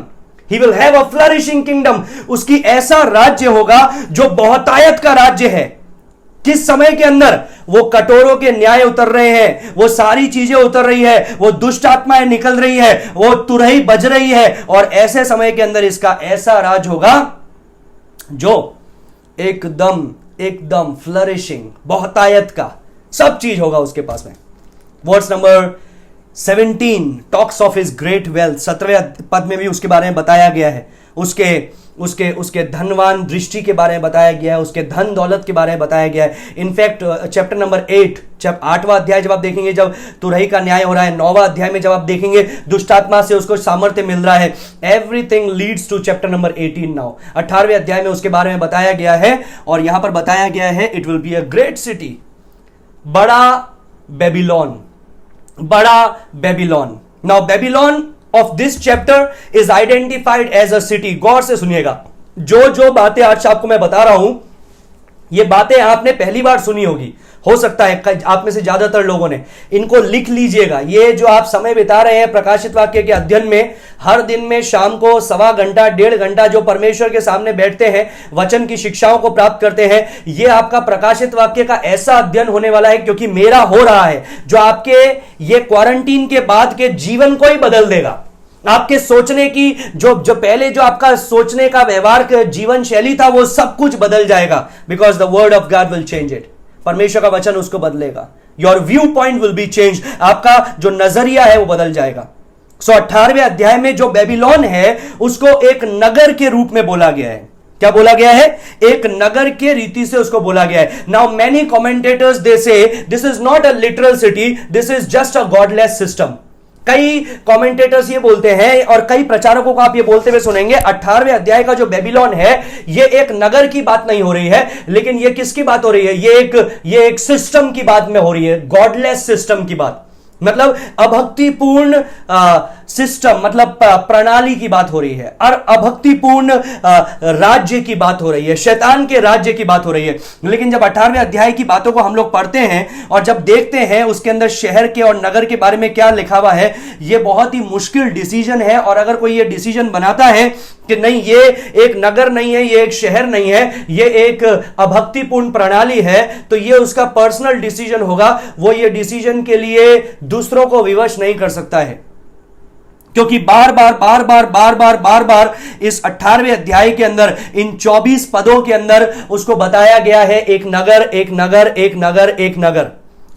he will have a flourishing kingdom. उसकी ऐसा राज्य होगा जो बहुतायत का राज्य है। किस समय के अंदर? वो कटोरों के न्याय उतर रहे हैं, वो सारी चीजें उतर रही है, वो दुष्ट आत्माएं निकल रही है, वो तुरही बज रही है, और ऐसे समय के अंदर इसका ऐसा राज होगा जो एकदम फ्लरिशिंग, बहुतायत का सब चीज होगा उसके पास में। Verse number 17 talks of his great wealth. 17वें पद में भी उसके बारे में बताया गया है, उसके धनवान दृष्टि के बारे में बताया गया है, उसके धन दौलत के बारे में बताया गया है। इनफैक्ट चैप्टर नंबर 8, जब 8वां अध्याय जब आप देखेंगे, जब तुरही का न्याय हो रहा है, 9वां अध्याय में जब आप देखेंगे दुष्टात्मा से उसको सामर्थ्य मिल रहा है। Everything leads to chapter number 18 now. 18वें अध्याय में उसके बारे में बताया गया है, और यहां पर बताया गया है it will be a great city, बड़ा बेबीलोन, बड़ा Babylon. Now Babylon of this chapter is identified as a city। गौर से सुनिएगा, जो बातें आज आपको मैं बता रहा हूं, ये बातें आपने पहली बार सुनी होगी, हो सकता है आप में से ज्यादातर लोगों ने। इनको लिख लीजिएगा। ये जो आप समय बिता रहे हैं प्रकाशित वाक्य के अध्ययन में, हर दिन में शाम को 1.25 घंटा 1.5 घंटा जो परमेश्वर के सामने बैठते हैं, वचन की शिक्षाओं को प्राप्त करते हैं, ये आपका प्रकाशित वाक्य का ऐसा अध्ययन होने वाला है, क्योंकि मेरा हो रहा है, जो आपके ये क्वारंटीन के बाद के जीवन को ही बदल देगा। आपके सोचने की जो जो पहले जो आपका सोचने का व्यवहार जीवन शैली था वो सब कुछ बदल जाएगा, because the word of God will change it. परमेश्वर का वचन उसको बदलेगा। Your view point will be change, आपका जो नजरिया है वो बदल जाएगा। 18वें अध्याय में जो बेबीलोन है उसको एक नगर के रूप में बोला गया है। क्या बोला गया है? एक नगर के रीति से उसको बोला गया है। नाउ मेनी कमेंटेटर्स दे से this is not a literal city, this is just a godless system. कई कमेंटेटर्स ये बोलते हैं और कई प्रचारकों को आप ये बोलते हुए सुनेंगे 18वें अध्याय का जो बेबीलोन है ये एक नगर की बात नहीं हो रही है, लेकिन ये किसकी बात हो रही है? ये एक सिस्टम की बात में हो रही है, गॉडलेस सिस्टम की बात, मतलब अभक्तिपूर्ण सिस्टम, मतलब प्रणाली की बात हो रही है, और अभक्तिपूर्ण राज्य की बात हो रही है, शैतान के राज्य की बात हो रही है। लेकिन जब 18वें अध्याय की बातों को हम लोग पढ़ते हैं और जब देखते हैं उसके अंदर शहर के और नगर के बारे में क्या लिखा हुआ है, ये बहुत ही मुश्किल डिसीजन है। और अगर कोई ये डिसीजन बनाता है कि नहीं ये एक नगर नहीं है, ये एक शहर नहीं है, ये एक अभक्तिपूर्ण प्रणाली है, तो ये उसका पर्सनल डिसीजन होगा। वो ये डिसीजन के लिए दूसरों को विवश नहीं कर सकता है, क्योंकि बार बार इस 18वें अध्याय के अंदर इन 24 पदों के अंदर उसको बताया गया है एक नगर, एक नगर, एक नगर, एक नगर।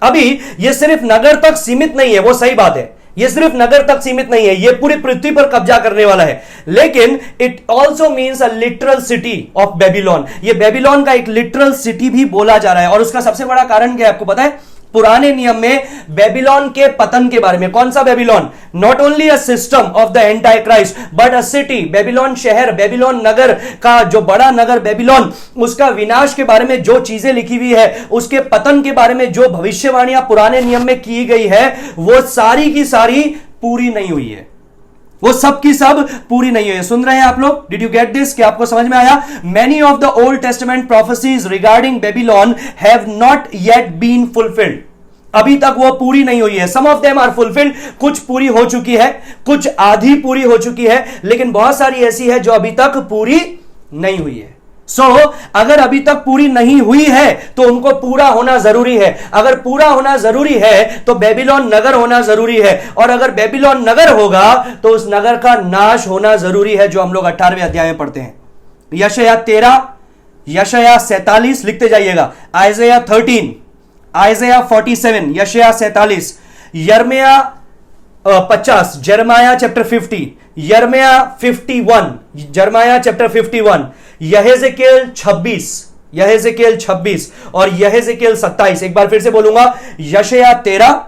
अभी ये सिर्फ नगर तक सीमित नहीं है, वो सही बात है, ये सिर्फ नगर तक सीमित नहीं है, ये पूरी पृथ्वी पर कब्जा करने वाला है। लेकिन it also means a literal city of Babylon. ये बेबीलोन का एक लिटरल सिटी भी बोला जा रहा है। और उसका सबसे बड़ा कारण क्या है आपको पता है? पुराने नियम में बेबीलोन के पतन के बारे में। कौन सा Babylon? Not only a system of the anti Christ but a city. Babylon शहर, बेबीलोन नगर का जो बड़ा नगर बेबीलोन, उसका विनाश के बारे में जो चीजें लिखी हुई है, उसके पतन के बारे में जो भविष्यवाणियां पुराने नियम में की गई है, वो सारी की सारी पूरी नहीं हुई है, वो सब की सब पूरी नहीं है। सुन रहे हैं आप लोग? Did you get this? क्या आपको समझ में आया? Many of the Old Testament prophecies regarding Babylon have not yet been fulfilled. अभी तक वो पूरी नहीं हुई है। Some of them are fulfilled, कुछ पूरी हो चुकी है, कुछ आधी पूरी हो चुकी है, लेकिन बहुत सारी ऐसी है जो अभी तक पूरी नहीं हुई है। अगर अभी तक पूरी नहीं हुई है तो उनको पूरा होना जरूरी है। अगर पूरा होना जरूरी है तो बेबीलोन नगर होना जरूरी है, और अगर बेबीलोन नगर होगा तो उस नगर का नाश होना जरूरी है, जो हम लोग 18वें अध्याय में पढ़ते हैं। यशायाह 13, यशायाह 47 लिखते जाइएगा, आइज़ाया 13, आइज़ाया 47, यशायाह 47, यिर्मयाह 50, जर्माया चैप्टर 50, यिर्मयाह 51, जर्माया चैप्टर 51, यहेज़ेकेल 26, यहेज़ेकेल 26 और यहेज़ेकेल 27। एक बार फिर से बोलूंगा, यशायाह 13,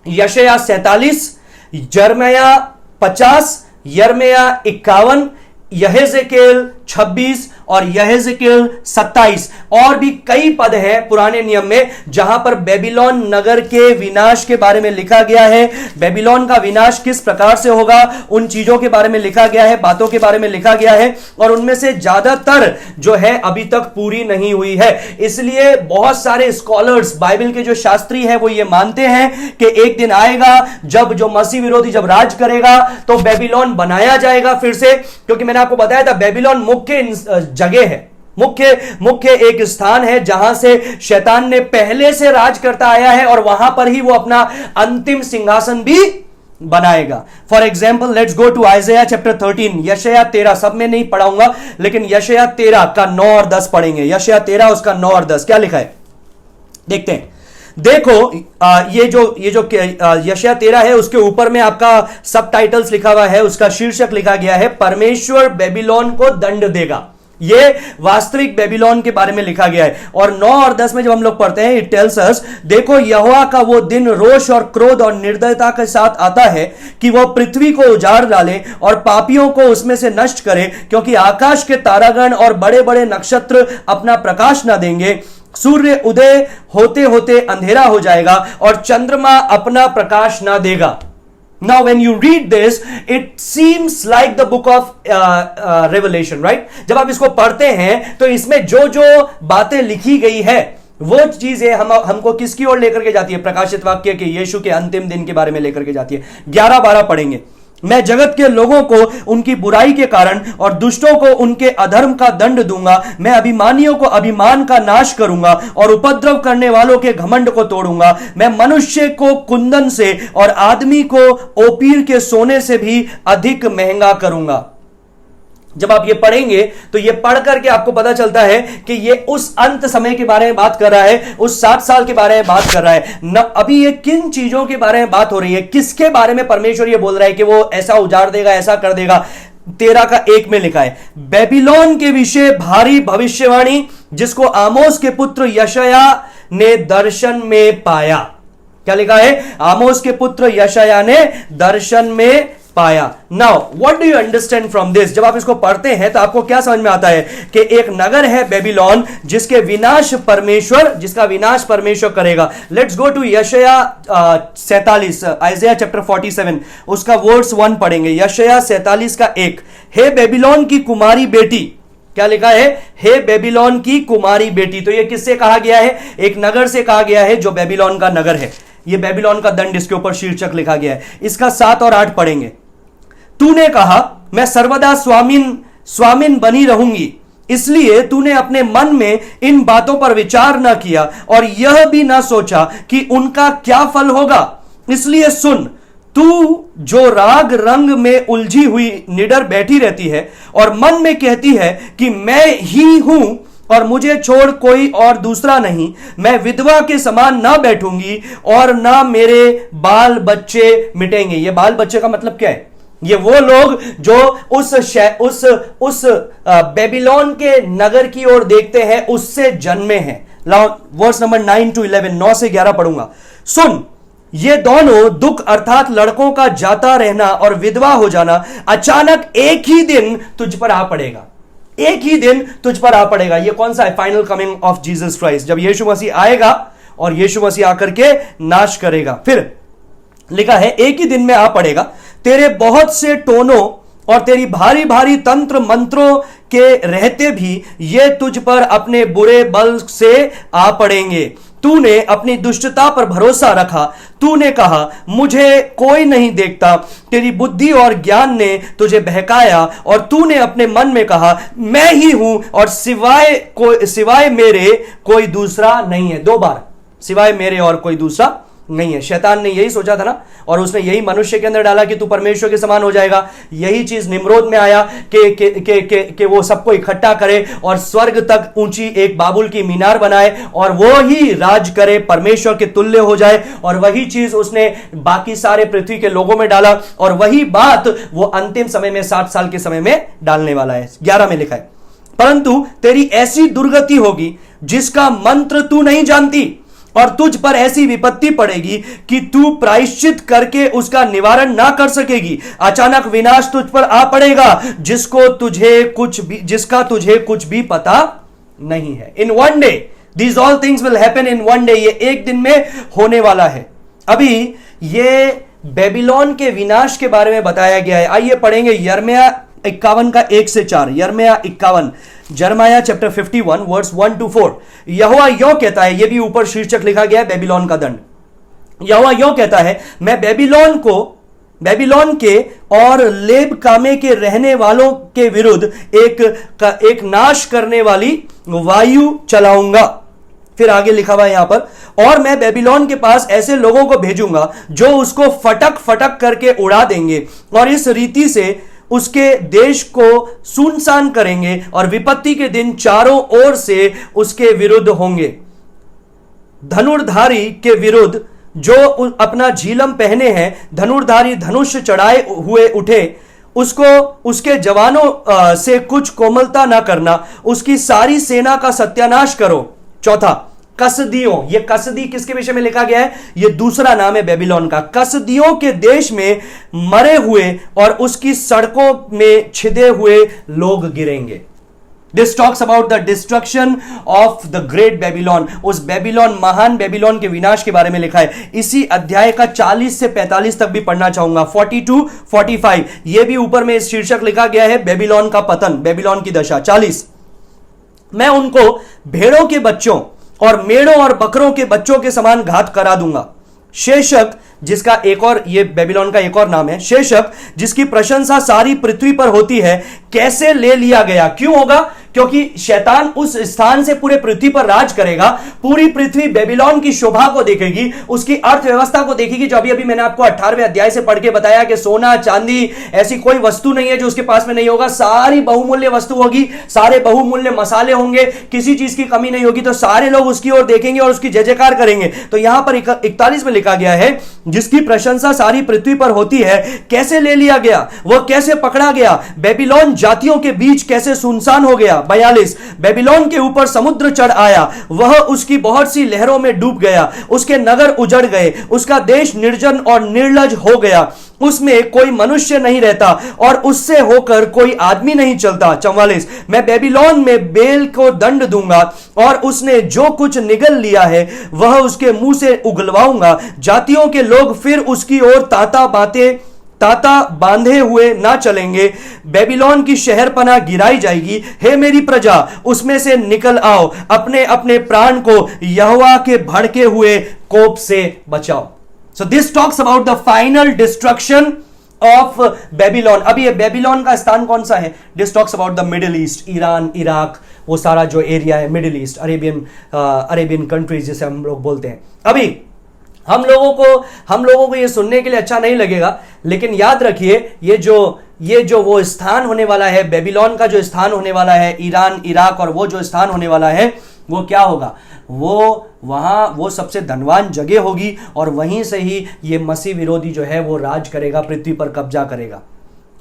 यशायाह 47, यिर्मयाह 50, यिर्मयाह 51, यहेज़ेकेल 26 और यहेज़ेकेल 27। और भी कई पद हैं पुराने नियम में जहां पर बेबीलोन नगर के विनाश के बारे में लिखा गया है। बेबीलोन का विनाश किस प्रकार से होगा उन चीजों के बारे में लिखा गया है, बातों के बारे में लिखा गया है, और उनमें से ज्यादातर जो है अभी तक पूरी नहीं हुई है। इसलिए बहुत सारे स्कॉलर्स, बाइबल के जो शास्त्री हैं, वो ये मानते हैं कि एक दिन आएगा जब जो मसीह विरोधी जब राज करेगा तो बेबीलोन बनाया जाएगा फिर से। क्योंकि मैंने आपको बताया था बेबीलोन मुख्य जगह है, मुख्य एक स्थान है जहां से शैतान ने पहले से राज करता आया है, और वहां पर ही वो अपना अंतिम सिंहासन भी बनाएगा। For example let's go to Isaiah chapter 13, यशायाह 13, सब में नहीं पढ़ाऊंगा लेकिन यशायाह 13 का 9 और 10 पढ़ेंगे। यशायाह 13 उसका 9 और 10 क्या लिखा है देखते हैं। देखो ये जो यशायाह 13 है उसके ऊपर में आपका सब टाइटल्स लिखा हुआ है, उसका शीर्षक लिखा गया है परमेश्वर बेबीलोन को दंड देगा। ये वास्तविक बेबीलोन के बारे में लिखा गया है। और 9 और 10 में जब हम लोग पढ़ते हैं, इट टेल्स अस, देखो यहोवा का वो दिन रोष और क्रोध और निर्दयता के साथ आता है कि वो पृथ्वी को उजाड़ डाले और पापियों को उसमें से नष्ट करे, क्योंकि आकाश के तारागण और बड़े बड़े नक्षत्र अपना प्रकाश न देंगे। सूर्य उदय होते होते अंधेरा हो जाएगा और चंद्रमा अपना प्रकाश ना देगा। Now when you read this, it seems like the book of Revelation, right? जब आप इसको पढ़ते हैं तो इसमें जो जो बातें लिखी गई है वो चीजें हमको किसकी ओर लेकर के जाती है? प्रकाशित वाक्य के यीशु के अंतिम दिन के बारे में लेकर के जाती है। 11-12 पढ़ेंगे। मैं जगत के लोगों को उनकी बुराई के कारण और दुष्टों को उनके अधर्म का दंड दूंगा। मैं अभिमानियों को अभिमान का नाश करूंगा और उपद्रव करने वालों के घमंड को तोड़ूंगा। मैं मनुष्य को कुंदन से और आदमी को ओपीर के सोने से भी अधिक महंगा करूंगा। जब आप ये पढ़ेंगे तो ये पढ़ करके आपको पता चलता है कि ये उस अंत समय के बारे में बात कर रहा है, उस 60 साल के बारे में बात कर रहा है न। अभी ये किन चीजों के बारे में बात हो रही है, किसके बारे में परमेश्वर ये बोल रहा है कि वो ऐसा उजाड़ देगा, ऐसा कर देगा। 13:1 में लिखा है, बेबीलोन के विषय भारी भविष्यवाणी जिसको आमोस के पुत्र यशाया ने दर्शन में पाया। क्या लिखा है? आमोस के पुत्र यशाया ने दर्शन में पाया। Now what do you understand from this? जब आप इसको पढ़ते हैं तो आपको क्या समझ में आता है कि एक नगर है बेबीलोन जिसका विनाश परमेश्वर करेगा। लेट्स गो टू यशाया 47, आइज़ाया चैप्टर 47, उसका वर्स 1 पढ़ेंगे। यशाया 47:1, हे बेबीलोन की कुमारी बेटी। क्या लिखा है? हे बेबीलोन की कुमारी बेटी। तो यह किससे कहा गया है? एक नगर से कहा गया है जो बेबीलोन का नगर है। यह बेबीलोन का दंड इसके ऊपर शीर्षक लिखा गया है। इसका 7 और 8 पढ़ेंगे। तूने कहा मैं सर्वदा स्वामिन बनी रहूंगी, इसलिए तूने अपने मन में इन बातों पर विचार न किया और यह भी न सोचा कि उनका क्या फल होगा। इसलिए सुन, तू जो राग रंग में उलझी हुई निडर बैठी रहती है और मन में कहती है कि मैं ही हूं और मुझे छोड़ कोई और दूसरा नहीं, मैं विधवा के समान ना बैठूंगी और ना मेरे बाल बच्चे मिटेंगे। ये बाल बच्चे का मतलब क्या है? ये वो लोग जो उस बेबीलोन के नगर की ओर देखते हैं, उससे जन्मे हैं। वर्स नंबर 9 to 11, 9 से 11 पढ़ूंगा। सुन, ये दोनों दुख अर्थात लड़कों का जाता रहना और विधवा हो जाना अचानक एक ही दिन तुझ पर आ पड़ेगा। एक ही दिन तुझ पर आ पड़ेगा। ये कौन सा है? Final coming of Jesus Christ, जब यीशु मसीह आएगा और यीशु मसीह आकर के नाश करेगा। फिर लिखा है एक ही दिन में आ पड़ेगा, तेरे बहुत से टोनों और तेरी भारी भारी तंत्र मंत्रों के रहते भी ये तुझ पर अपने बुरे बल से आ पड़ेंगे। तूने अपनी दुष्टता पर भरोसा रखा, तूने कहा मुझे कोई नहीं देखता। तेरी बुद्धि और ज्ञान ने तुझे बहकाया और तूने अपने मन में कहा मैं ही हूं और सिवाय मेरे कोई दूसरा नहीं है। 2 बार सिवाय मेरे और कोई दूसरा नहीं है। शैतान ने यही सोचा था ना, और उसने यही मनुष्य के अंदर डाला कि तू परमेश्वर के समान हो जाएगा। यही चीज निम्रोद में आया कि वो सबको इकट्ठा करे और स्वर्ग तक ऊंची एक बाबुल की मीनार बनाए और वो ही राज करे, परमेश्वर के तुल्य हो जाए। और वही चीज उसने बाकी सारे पृथ्वी के लोगों में डाला और वही बात वो अंतिम समय में 60 साल के समय में डालने वाला है। 11 में लिखा है, परंतु तेरी ऐसी दुर्गति होगी जिसका मंत्र तू नहीं जानती और तुझ पर ऐसी विपत्ति पड़ेगी कि तू प्रायश्चित करके उसका निवारण ना कर सकेगी। अचानक विनाश तुझ पर आ पड़ेगा जिसका तुझे कुछ भी पता नहीं है। In one day these all things will happen in one day. ये एक दिन में होने वाला है। अभी ये बेबीलोन के विनाश के बारे में बताया गया है। आइए पढ़ेंगे यिर्मयाह 51 का 1 से 4। यिर्मयाह 51, जरमाया चैप्टर 51 वर्स 1 to 4। यहोवा यों कहता है, यह भी ऊपर शीर्षक लिखा गया है बेबीलोन का दंड। यहोवा यों कहता है, मैं बेबीलोन के और लेब कामे के रहने वालों के विरुद्ध एक नाश करने वाली वायु चलाऊंगा। फिर आगे लिखा हुआ है यहां पर, और मैं बेबीलोन के पास ऐसे लोगों को भेजूंगा जो उसको फटक फटक करके उड़ा देंगे और इस रीति से उसके देश को सुनसान करेंगे और विपत्ति के दिन चारों ओर से उसके विरुद्ध होंगे। धनुर्धारी के विरुद्ध जो अपना झीलम पहने हैं, धनुर्धारी धनुष चढ़ाए हुए उठे, उसको उसके जवानों से कुछ कोमलता ना करना, उसकी सारी सेना का सत्यानाश करो। चौथा, कसदियों। ये कसदी किसके विषय में लिखा गया है? ये दूसरा नाम है बेबीलोन का। कसदियों के देश में मरे हुए और उसकी सड़कों में छिदे हुए लोग गिरेंगे। This talks about the destruction of the great Babylon. उस बेबीलोन, महान बेबीलोन के विनाश के बारे में लिखा है। इसी अध्याय का 40 से 45 तक भी पढ़ना चाहूंगा, 42-45। यह भी ऊपर में शीर्षक लिखा गया है बेबीलोन का पतन, बेबीलोन की दशा। 40, मैं उनको भेड़ों के बच्चों और मेढ़ों और बकरों के बच्चों के समान घात करा दूंगा। शेषक जिसका एक और, ये बेबीलोन का एक और नाम है, शेशक, जिसकी प्रशंसा सारी पृथ्वी पर होती है, कैसे ले लिया गया? क्यों होगा? क्योंकि शैतान उस स्थान से पूरे पृथ्वी पर राज करेगा। पूरी पृथ्वी बेबीलोन की शोभा को देखेगी, उसकी अर्थव्यवस्था को देखेगी, जो अभी अभी मैंने आपको 18वें अध्याय से पढ़ के बताया कि सोना चांदी ऐसी कोई वस्तु नहीं है जो उसके पास में नहीं होगा, सारी बहुमूल्य वस्तु होगी, सारे बहुमूल्य मसाले होंगे, किसी चीज की कमी नहीं होगी, तो सारे लोग उसकी ओर देखेंगे और उसकी जय जयकार करेंगे। तो यहां पर 41 में लिखा गया है, जिसकी प्रशंसा सारी पृथ्वी पर होती है, कैसे ले लिया गया? वह कैसे पकड़ा गया? बेबीलोन जातियों के बीच कैसे सुनसान हो गया? 42, बेबीलोन के ऊपर समुद्र चढ़ आया, वह उसकी बहुत सी लहरों में डूब गया, उसके नगर उजड़ गए, उसका देश निर्जन और निर्लज हो गया, उसमें कोई मनुष्य नहीं रहता और उससे होकर कोई आदमी नहीं चलता। 44, मैं बेबीलोन में बेल को दंड दूंगा और उसने जो कुछ निगल लिया है वह उसके मुंह से उगलवाऊंगा। जातियों के लोग फिर उसकी ओर ताता बांधे हुए ना चलेंगे। बेबीलोन की शहरपनाह गिराई जाएगी। हे मेरी प्रजा, उसमें से निकल आओ, अपने अपने प्राण को यहोवा के भड़के हुए कोप से बचाओ। So this talks about the final destruction of Babylon. अभी ये बेबीलोन का स्थान कौन सा है? This talks about the middle east, Iran, Iraq, वो सारा जो एरिया है मिडिल ईस्ट, अरेबियन कंट्रीज जिसे हम लोग बोलते हैं। अभी हम लोगों को ये सुनने के लिए अच्छा नहीं लगेगा, लेकिन याद रखिए ये जो वो स्थान होने वाला है, बेबीलोन का जो स्थान होने वाला है, ईरान, इराक, और वो जो स्थान होने वाला है वो क्या होगा? वो सबसे धनवान जगह होगी और वहीं से ही ये मसीह विरोधी जो है वो राज करेगा, पृथ्वी पर कब्जा करेगा।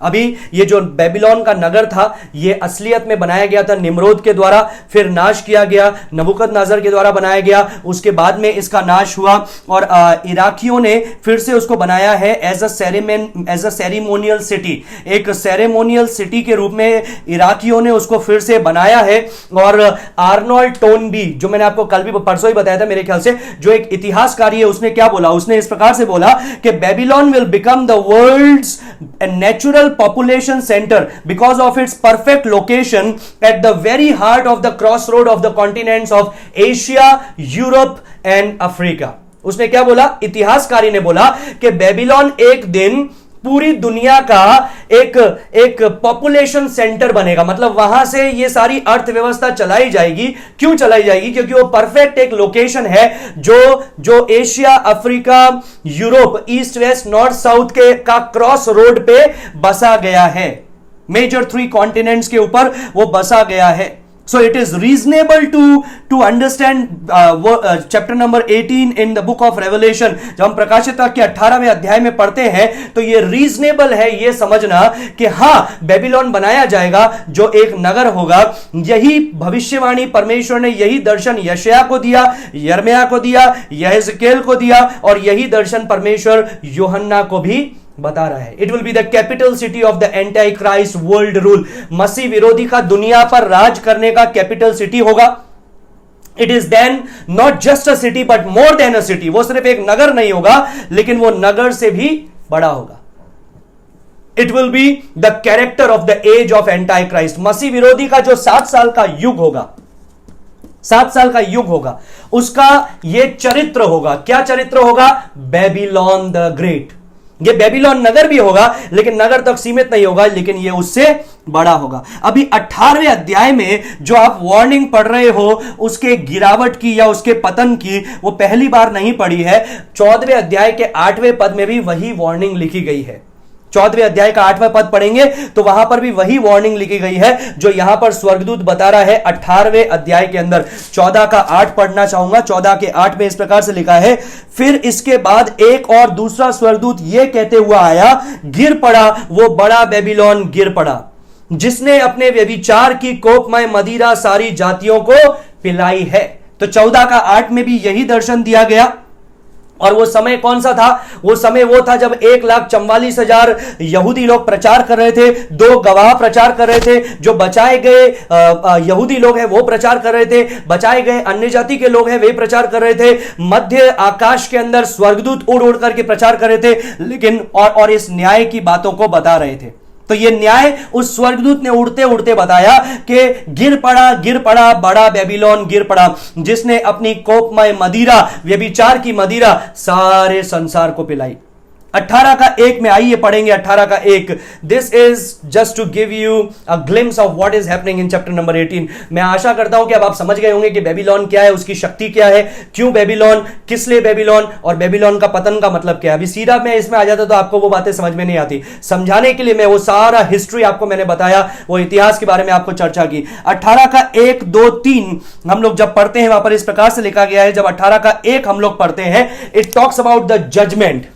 अभी ये जो बेबीलोन का नगर था ये असलियत में बनाया गया था निम्रोद के द्वारा, फिर नाश किया गया नबूकदनेस्सर के द्वारा बनाया गया, उसके बाद में इसका नाश हुआ और इराकियों ने फिर से उसको बनाया है एज अ सेरेमोनियल सिटी। एक सेरेमोनियल सिटी के रूप में इराकियों ने उसको फिर से बनाया है। और आर्नोल्ड टोनबी, जो मैंने आपको कल भी परसों ही बताया था मेरे ख्याल से, जो एक इतिहासकारी है, उसने क्या बोला? उसने इस प्रकार से बोला कि Babylon will become the world's natural population center because of its perfect location at the very heart of the crossroad of the continents of Asia, Europe and Africa। उसने क्या बोला? इतिहासकारी ने बोला कि बेबीलोन एक दिन पूरी दुनिया का एक पॉपुलेशन सेंटर बनेगा, मतलब वहां से ये सारी अर्थव्यवस्था चलाई जाएगी। क्यों चलाई जाएगी? क्योंकि वो परफेक्ट एक लोकेशन है जो Asia, Africa, Europe, east, west, north, south के का क्रॉस रोड पे बसा गया है। मेजर 3 कॉन्टिनेंट्स के ऊपर वो बसा गया है। So it is reasonable to understand chapter number 18 in the book of Revelation। जब हम प्रकाशित वाक्य के 18वें अध्याय में पढ़ते हैं तो ये रीजनेबल है ये समझना कि हाँ बेबीलोन बनाया जाएगा जो एक नगर होगा। यही भविष्यवाणी परमेश्वर ने, यही दर्शन यशायाह को दिया, यिर्मयाह को दिया, यहेजकेल को दिया, और यही दर्शन परमेश्वर यूहन्ना को भी बता रहा है। It will be the capital city of the antichrist world rule. Masih विरोधी का दुनिया पर राज करने का कैपिटल सिटी होगा। It is then not just a city but more than a city. वो सिर्फ एक नगर नहीं होगा, लेकिन वो नगर से भी बड़ा होगा। It will be the character of the age of antichrist. Masih विरोधी का जो 7 साल का युग होगा, 7 साल का युग होगा, उसका ये चरित्र होगा। क्या चरित्र होगा? Babylon the great. ये बेबीलोन नगर भी होगा, लेकिन नगर तक सीमित नहीं होगा, लेकिन ये उससे बड़ा होगा। अभी 18वें अध्याय में जो आप वार्निंग पढ़ रहे हो उसके गिरावट की या उसके पतन की, वो पहली बार नहीं पढ़ी है। 14वें अध्याय के 8वें पद में भी वही वार्निंग लिखी गई है। 14वें अध्याय का 8वां पद पढ़ेंगे तो वहां पर भी वही वार्निंग लिखी गई है जो यहां पर स्वर्गदूत बता रहा है 18वें अध्याय के अंदर। 14 का 8 पढ़ना चाहूंगा। 14 के 8 में इस प्रकार से लिखा है, फिर इसके बाद एक और दूसरा स्वर्गदूत यह कहते हुआ आया, गिर पड़ा वो बड़ा बेबीलोन, गिर पड़ा, जिसने अपने व्यभिचार की कोपमय मदिरा सारी जातियों को पिलाई है। तो 14 का 8 में भी यही दर्शन दिया गया। और वो समय कौन सा था? वो समय वो था जब 1,44,000 यहूदी लोग प्रचार कर रहे थे, 2 गवाह प्रचार कर रहे थे, जो बचाए गए यहूदी लोग हैं वो प्रचार कर रहे थे, बचाए गए अन्य जाति के लोग हैं वे प्रचार कर रहे थे, मध्य आकाश के अंदर स्वर्गदूत उड़ उड़ करके प्रचार कर रहे थे, लेकिन और इस न्याय की बातों को बता रहे थे। तो ये न्याय उस स्वर्गदूत ने उड़ते उड़ते बताया कि गिर पड़ा बड़ा बेबीलोन गिर पड़ा, जिसने अपनी कोपमय मदिरा, व्यभिचार की मदिरा सारे संसार को पिलाई। 18 का 1 में आइए पढ़ेंगे 18 का 1। This is just to give you a glimpse of what is happening in chapter number 18। मैं आशा करता हूं कि अब आप समझ गए होंगे कि बेबीलोन क्या है, उसकी शक्ति क्या है, क्यों बेबीलोन, किस लिए बेबीलोन, और बेबीलोन का पतन का मतलब क्या है। अभी सीधा मैं इसमें आ जाता तो आपको वो बातें समझ में नहीं आती। समझाने के लिए मैं वो सारा हिस्ट्री आपको मैंने बताया, वो इतिहास के बारे में आपको चर्चा की। 18 का 1, 2, 3 हम लोग जब पढ़ते हैं, वहां पर इस प्रकार से लिखा गया है, जब 18 का 1 हम लोग पढ़ते हैं, it talks about the judgement.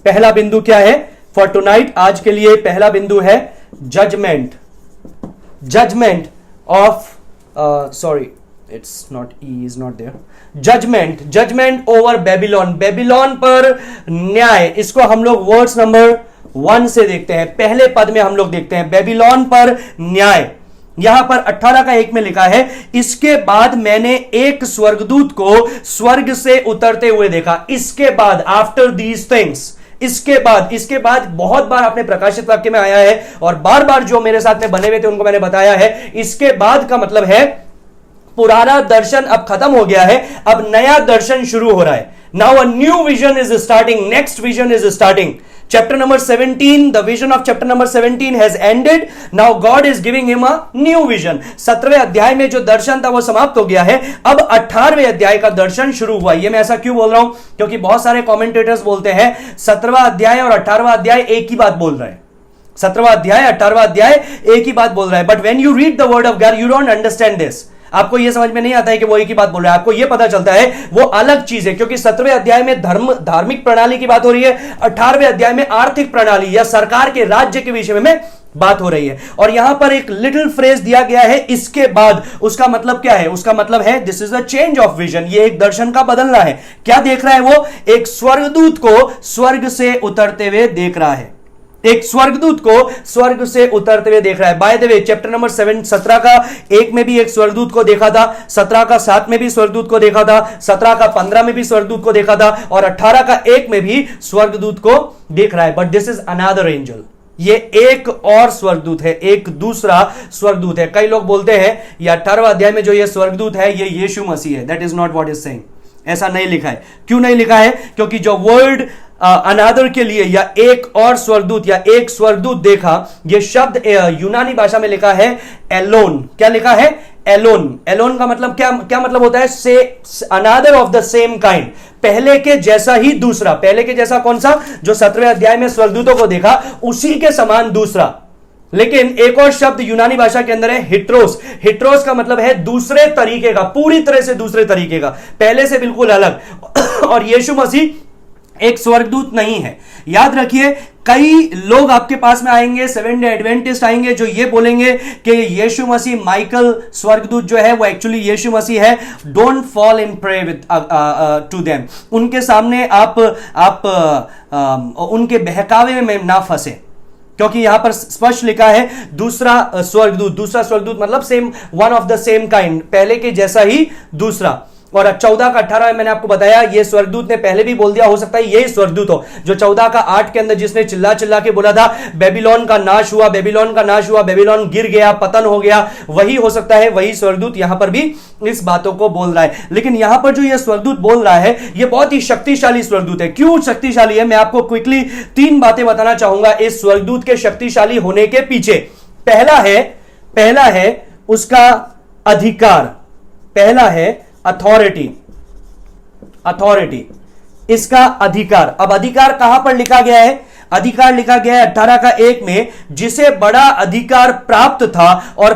पहला बिंदु क्या है फॉर टुनाइट, आज के लिए पहला बिंदु है judgement. Judgement of sorry it's not, he is not there. Judgement over Babylon, Babylon पर न्याय। इसको हम लोग वर्ड्स नंबर 1 से देखते हैं, पहले पद में हम लोग देखते हैं बेबीलोन पर न्याय। यहां पर 18 का 1 में लिखा है, इसके बाद मैंने एक स्वर्गदूत को स्वर्ग से उतरते हुए देखा। इसके बाद, आफ्टर दीज थिंग्स, इसके बाद बहुत बार आपने प्रकाशित वाक्य में आया है, और बार बार जो मेरे साथ में बने हुए थे उनको मैंने बताया है। इसके बाद का मतलब है पुराना दर्शन अब खत्म हो गया है, अब नया दर्शन शुरू हो रहा है। Now a new vision is starting, next vision is starting. Chapter number 17, the vision of chapter number 17 has ended. Now God is giving him a new vision. 17वें अध्याय में जो दर्शन था वो समाप्त हो गया है, अब 18वें अध्याय का दर्शन शुरू हुआ। ये मैं ऐसा क्यों बोल रहा हूं, क्योंकि बहुत सारे कमेंटेटर्स बोलते हैं 17वां अध्याय और 18वां अध्याय एक ही बात बोल रहे हैं। 17वां अध्याय 18वां अध्याय एक ही बात बोल रहा है, but when you read the word of God you don't understand this. आपको यह समझ में नहीं आता है कि वो एक ही बात बोल रहा है, आपको यह पता चलता है वो अलग चीज है, क्योंकि 17वें अध्याय में धार्मिक प्रणाली की बात हो रही है, 18वें अध्याय में आर्थिक प्रणाली या सरकार के राज्य के विषय में बात हो रही है। और यहां पर एक लिटिल फ्रेज दिया गया है, इसके बाद। उसका मतलब क्या है? उसका मतलब है this is a change of vision. ये एक दर्शन का बदलना है। क्या देख रहा है वो? एक स्वर्गदूत को स्वर्ग से उतरते हुए देख रहा है। एक स्वर्गदूत को स्वर्ग से उतरते हुए देख रहा है। By the way, chapter number 17 का 1 में भी एक स्वर्गदूत को देखा था, 17 का 7 में भी स्वर्गदूत को देखा था, 17 का 15 में भी स्वर्गदूत को देखा था, और 18 का 1 में भी स्वर्गदूत को देख रहा है। But this is another angel. ये एक और स्वर्गदूत है, एक दूसरा स्वर्गदूत है। कई लोग बोलते हैं ये 18वां अध्याय में जो ये स्वर्गदूत है ये यीशु मसीह है। That is not what is saying. ऐसा नहीं लिखा है। क्यों नहीं लिखा है? क्योंकि जो वर्ड अनादर के लिए या एक और स्वर्गदूत या एक स्वर्गदूत देखा, यह शब्द यूनानी भाषा में लिखा है एलोन। क्या लिखा है? एलोन। एलोन का मतलब क्या मतलब होता है? से अनादर ऑफ द सेम काइंड, पहले के जैसा ही दूसरा। पहले के जैसा कौन सा? जो 17वें अध्याय में स्वर्गदूतों को देखा, उसी के समान दूसरा। लेकिन एक और शब्द यूनानी भाषा के अंदर है हिट्रोस। हिट्रोस का मतलब है दूसरे तरीके का, पूरी तरह से दूसरे तरीके का, पहले से बिल्कुल अलग। और यीशु मसीह एक स्वर्गदूत नहीं है। याद रखिए, कई लोग आपके पास में आएंगे, सेवेंथ डे एडवेंटिस्ट आएंगे, जो ये बोलेंगे कि यीशु मसीह माइकल स्वर्गदूत जो है वो एक्चुअली यीशु मसीह है। Don't fall in pray with to them. उनके सामने आप उनके बहकावे में ना फंसे, क्योंकि यहां पर स्पष्ट लिखा है दूसरा स्वर्गदूत। दूसरा स्वर्गदूत मतलब same, one of the same kind, पहले के जैसा ही दूसरा। और 14 का 18 में मैंने आपको बताया, ये स्वर्गदूत ने पहले भी बोल दिया, हो सकता है यही स्वर्गदूत हो जो 14 का 8 के अंदर जिसने चिल्ला चिल्ला के बोला था बेबीलोन का नाश हुआ, बेबीलोन का नाश हुआ, बेबीलोन गिर गया, पतन हो गया। वही हो सकता है, वही स्वर्गदूत यहां पर भी इस बातों को बोल रहा है। लेकिन यहां पर जो यह स्वर्गदूत बोल रहा है यह बहुत ही शक्तिशाली स्वर्गदूत है। क्यों शक्तिशाली है? मैं आपको क्विकली 3 बातें बताना चाहूंगा इस स्वर्गदूत के शक्तिशाली होने के पीछे। पहला है उसका अधिकार। पहला है अथॉरिटी, इसका अधिकार। अब अधिकार कहां पर लिखा गया है? अधिकार लिखा गया है 18 का 1 में, जिसे बड़ा अधिकार प्राप्त था और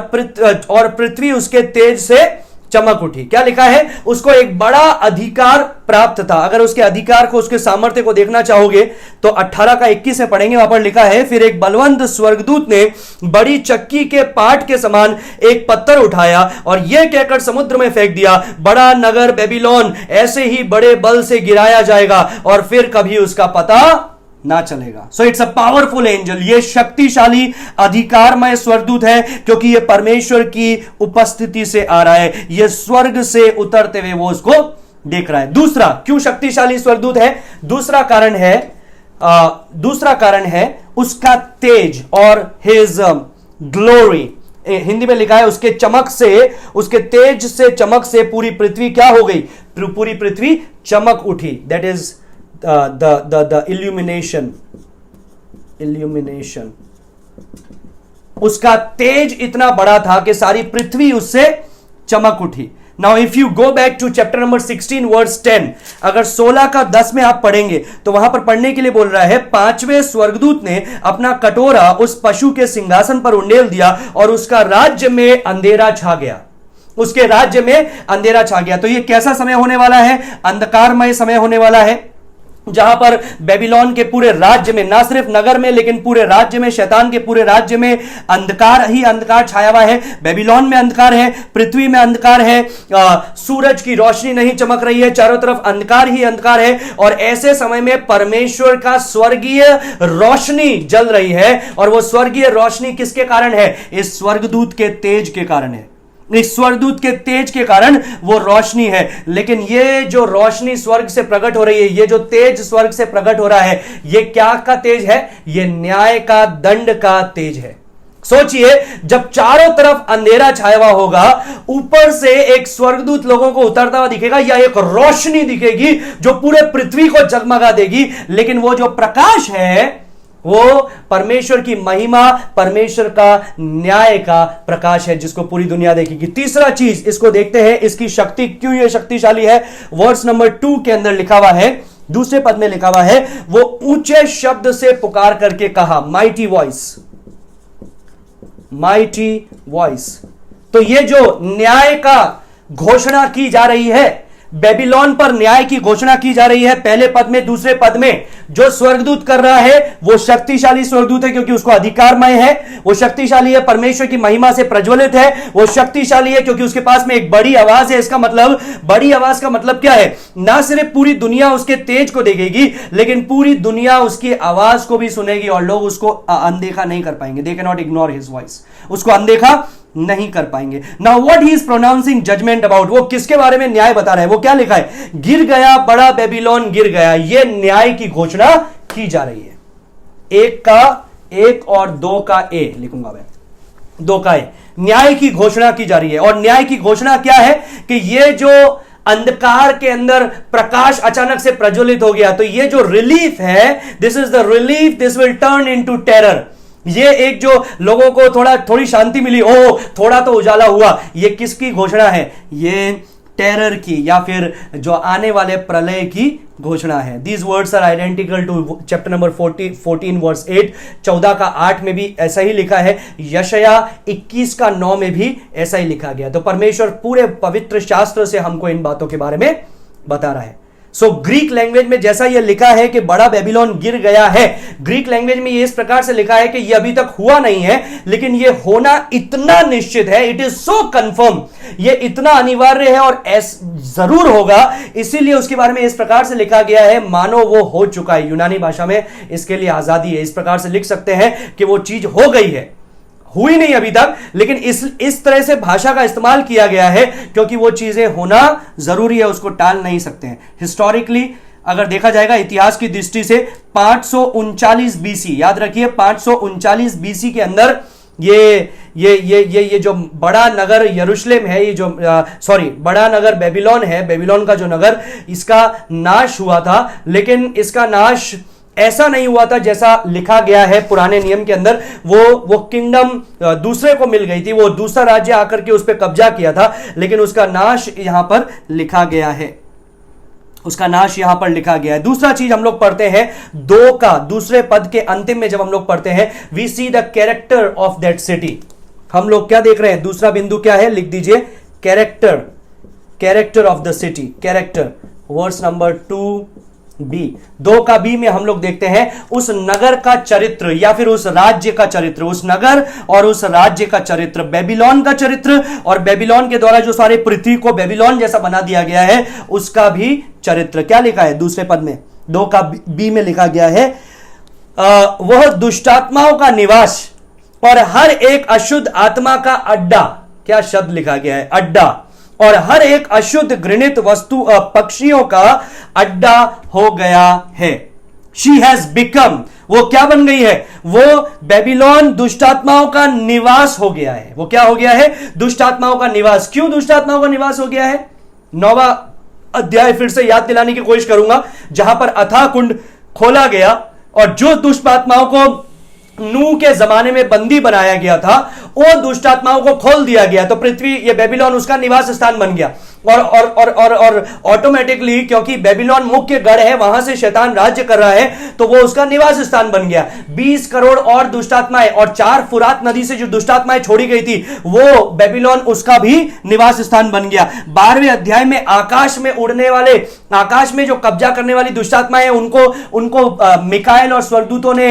पृथ्वी उसके तेज से चमक उठी। क्या लिखा है? उसको एक बड़ा अधिकार प्राप्त था। अगर उसके अधिकार को, उसके सामर्थ्य को देखना चाहोगे तो 18 का 21 में पढ़ेंगे, वहां पर लिखा है, फिर एक बलवंत स्वर्गदूत ने बड़ी चक्की के पाट के समान एक पत्थर उठाया और यह कहकर समुद्र में फेंक दिया, बड़ा नगर बेबीलोन ऐसे ही बड़े बल से गिराया जाएगा और फिर कभी उसका पता ना चलेगा। So it's a powerful angel. ये शक्तिशाली अधिकारमय स्वर्गदूत है, क्योंकि ये परमेश्वर की उपस्थिति से आ रहा है। ये स्वर्ग से उतरते हुए वो उसको देख रहा है। दूसरा, क्यों शक्तिशाली स्वर्गदूत है? दूसरा कारण है दूसरा कारण है उसका तेज और हिज ग्लोरी। हिंदी में लिखा है उसके चमक से, उसके तेज से, चमक से पूरी पृथ्वी क्या हो गई? पूरी पृथ्वी चमक उठी। That is the illumination. उसका तेज इतना बड़ा था कि सारी पृथ्वी उससे चमक उठी। Now if you go back to chapter number 16 verse 10, अगर 16 का 10 में आप पढ़ेंगे तो वहां पर पढ़ने के लिए बोल रहा है, पांचवें स्वर्गदूत ने अपना कटोरा उस पशु के सिंहासन पर उंडेल दिया और उसका राज्य में अंधेरा छा गया। उसके राज्य में अंधेरा छा गया। तो यह कैसा समय होने वाला है? अंधकारमय समय होने वाला है, जहां पर बेबीलोन के पूरे राज्य में, ना सिर्फ नगर में लेकिन पूरे राज्य में, शैतान के पूरे राज्य में अंधकार ही अंधकार छाया हुआ है। बेबीलोन में अंधकार है, पृथ्वी में अंधकार है, सूरज की रोशनी नहीं चमक रही है, चारों तरफ अंधकार ही अंधकार है। और ऐसे समय में परमेश्वर का स्वर्गीय रोशनी जल रही है, और वो स्वर्गीय रोशनी किसके कारण है? इस स्वर्गदूत के तेज के कारण है। इस स्वर्गदूत के तेज के कारण वो रोशनी है। लेकिन ये जो रोशनी स्वर्ग से प्रकट हो रही है, ये जो तेज स्वर्ग से प्रकट हो रहा है, ये क्या का तेज है? ये न्याय का, दंड का तेज है। सोचिए, जब चारों तरफ अंधेरा छाया हुआ होगा, ऊपर से एक स्वर्गदूत लोगों को उतरता हुआ दिखेगा, या एक रोशनी दिखेगी जो पूरे पृथ्वी को जगमगा देगी। लेकिन वो जो प्रकाश है वो परमेश्वर की महिमा, परमेश्वर का न्याय का प्रकाश है, जिसको पूरी दुनिया देखेगी। तीसरा चीज इसको देखते हैं, इसकी शक्ति, क्यों ये शक्तिशाली है। वर्स नंबर 2 के अंदर लिखा हुआ है, दूसरे पद में लिखा हुआ है, वो ऊंचे शब्द से पुकार करके कहा, माइटी वॉइस, माइटी वॉइस। तो ये जो न्याय का घोषणा की जा रही है, बेबीलोन पर न्याय की घोषणा की जा रही है, पहले पद में, दूसरे पद में जो स्वर्गदूत कर रहा है वो शक्तिशाली स्वर्गदूत है, क्योंकि उसको अधिकारमय है। वो शक्तिशाली है, परमेश्वर की महिमा से प्रज्वलित है। वो शक्तिशाली है क्योंकि उसके पास में एक बड़ी आवाज है। इसका मतलब, बड़ी आवाज का मतलब क्या है? ना सिर्फ पूरी दुनिया उसके तेज को देखेगी, लेकिन पूरी दुनिया उसकी आवाज को भी सुनेगी, और लोग उसको अनदेखा नहीं कर पाएंगे। They can not ignore his voice, उसको अनदेखा नहीं कर पाएंगे। Now what he is pronouncing judgement about, वो किसके बारे में न्याय बता रहा है? वो क्या लिखा है? गिर गया, बड़ा बेबीलोन गिर गया। ये न्याय की घोषणा की जा रही है। एक का एक और दो का ए लिखूंगा मैं, दो का ए। न्याय की घोषणा की जा रही है। और न्याय की घोषणा क्या है? कि ये जो अंधकार के अंदर प्रकाश अचानक से प्रज्वलित हो गया, तो ये जो रिलीफ है, this is the relief, this will turn into terror. ये एक जो लोगों को थोड़ी शांति मिली, ओ थोड़ा तो उजाला हुआ, ये किसकी घोषणा है? ये टेरर की, या फिर जो आने वाले प्रलय की घोषणा है। These words are identical to chapter number 14 verse 8। 14 का 8 में भी ऐसा ही लिखा है। यशाया 21 का 9 में भी ऐसा ही लिखा गया। तो परमेश्वर पूरे पवित्र शास्त्र से हमको इन बातों के बारे में बता रहा है। सो ग्रीक लैंग्वेज में जैसा यह लिखा है कि बड़ा बेबीलोन गिर गया है, ग्रीक लैंग्वेज में ये इस प्रकार से लिखा है कि यह अभी तक हुआ नहीं है, लेकिन यह होना इतना निश्चित है, इट इज सो कंफर्म, यह इतना अनिवार्य है और जरूर होगा। इसीलिए उसके बारे में इस प्रकार से लिखा गया है मानो वो हो चुका है। यूनानी भाषा में इसके लिए आजादी है, इस प्रकार से लिख सकते हैं कि वो चीज हो गई है, हुई नहीं अभी तक, लेकिन इस तरह से भाषा का इस्तेमाल किया गया है क्योंकि वो चीजें होना जरूरी है, उसको टाल नहीं सकते हैं। हिस्टोरिकली अगर देखा जाएगा, इतिहास की दृष्टि से 539 बीसी, याद रखिए 539 बीसी के अंदर ये जो बड़ा नगर यरूशलेम है, ये जो बड़ा नगर बेबीलोन है, बेबीलोन का जो नगर, इसका नाश हुआ था। लेकिन इसका नाश ऐसा नहीं हुआ था जैसा लिखा गया है पुराने नियम के अंदर। वो किंगडम दूसरे को मिल गई थी, वो दूसरा राज्य आकर के उस पर कब्जा किया था, लेकिन उसका नाश यहां पर लिखा गया है, उसका नाश यहां पर लिखा गया है। दूसरा चीज हम लोग पढ़ते हैं, दो का दूसरे पद के अंतिम में जब हम लोग पढ़ते हैं, we see the character of that city. हम लोग क्या देख रहे हैं? दूसरा बिंदु क्या है? लिख दीजिए, character of the city, character. Verse number 2b, 2 का बी में हम लोग देखते हैं उस नगर का चरित्र, या फिर उस राज्य का चरित्र, उस नगर और उस राज्य का चरित्र, बेबीलोन का चरित्र, और बेबीलोन के द्वारा जो सारे पृथ्वी को बेबीलोन जैसा बना दिया गया है उसका भी चरित्र। क्या लिखा है दूसरे पद में? 2 का बी में लिखा गया है, वह दुष्टात्माओं का निवास और हर एक अशुद्ध आत्मा का अड्डा। क्या शब्द लिखा गया है? अड्डा। और हर एक अशुद्ध घृणित वस्तु पक्षियों का अड्डा हो गया है। शी हैज बिकम, वो क्या बन गई है? वो बेबीलोन दुष्टात्माओं का निवास हो गया है। वो क्या हो गया है? दुष्टात्माओं का निवास। क्यों दुष्टात्माओं का निवास हो गया है? 9वां अध्याय फिर से याद दिलाने की कोशिश करूंगा, जहां पर अथाह कुंड खोला गया और जो दुष्ट आत्माओं को नूह के जमाने में बंदी बनाया गया था, वो दुष्ट आत्माओं को खोल दिया गया, तो पृथ्वी, ये बेबीलोन उसका निवास स्थान बन गया। और ऑटोमेटिकली, क्योंकि बेबीलोन मुख्य गढ़ है, वहां से शैतान राज्य कर रहा है, तो वो उसका निवास स्थान बन गया। 20 करोड़ और दुष्टात्माएं और 4 फुरात नदी से जो दुष्टात्माएं छोड़ी गई थी, वो बेबीलोन उसका भी निवास स्थान बन गया। 12वें अध्याय में आकाश में उड़ने वाले, आकाश में जो कब्जा करने वाली दुष्टात्माएं, उनको मिकाएल और स्वर्गदूतों ने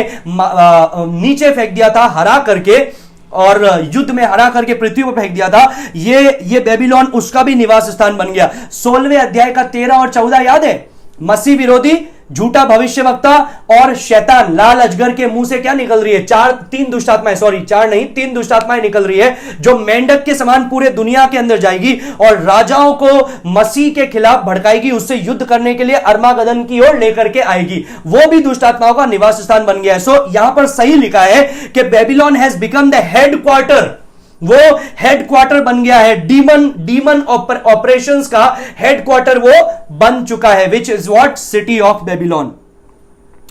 नीचे फेंक दिया था, हरा करके, और युद्ध में हरा करके पृथ्वी पर फेंक दिया था। ये बेबीलोन उसका भी निवास स्थान बन गया। 16वें अध्याय का 13 और 14 याद है? मसीह विरोधी, झूठा भविष्यवक्ता और शैतान, लाल अजगर के मुंह से क्या निकल रही है? 3 दुष्टात्माएं, सॉरी 4 नहीं, 3 दुष्टात्माएं निकल रही है, जो मेंढक के समान पूरे दुनिया के अंदर जाएगी और राजाओं को मसीह के खिलाफ भड़काएगी, उससे युद्ध करने के लिए अरमागदन की ओर लेकर के आएगी। वो भी दुष्टात्माओं का निवास स्थान बन गया है। सो यहां पर सही लिखा है कि Babylon has become the headquarter, वो हेडक्वार्टर बन गया है, डीमन ऑपरेशंस का हेडक्वार्टर वो बन चुका है, which is what? City of Babylon.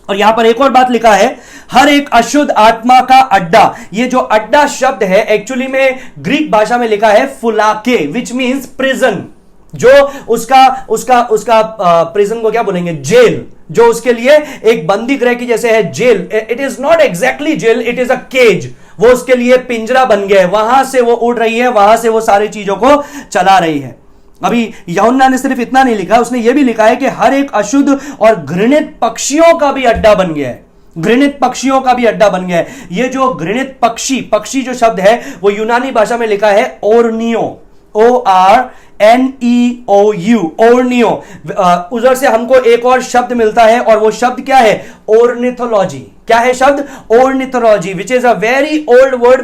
और यहां पर एक और बात लिखा है, हर एक अशुद्ध आत्मा का अड्डा। ये जो अड्डा शब्द है, एक्चुअली में ग्रीक भाषा में लिखा है फुलाके, विच मींस प्रिजन। जो उसका प्रिजन को क्या बोलेंगे? जेल। जो उसके लिए एक बंदी गृह की जैसे है jail. It is not exactly jail, it is a cage. वो उसके लिए पिंजरा बन गया है, वहां से वो उड़ रही है, वहां से वो सारी चीजों को चला रही है। अभी यूहन्ना ने सिर्फ इतना नहीं लिखा, उसने ये भी लिखा है कि हर एक अशुद्ध और घृणित पक्षियों का भी अड्डा बन गया है। घृणित पक्षियों का भी अड्डा बन गया है। ये जो घृणित पक्षी जो शब्द है, वो यूनानी भाषा में लिखा है ओर्नियो, ORNEOU, ओर्नियो। उधर से हमको एक और शब्द मिलता है, और वो शब्द क्या है? ऑर्निथोलॉजी। क्या है शब्द? Ornithology, which is a very old word,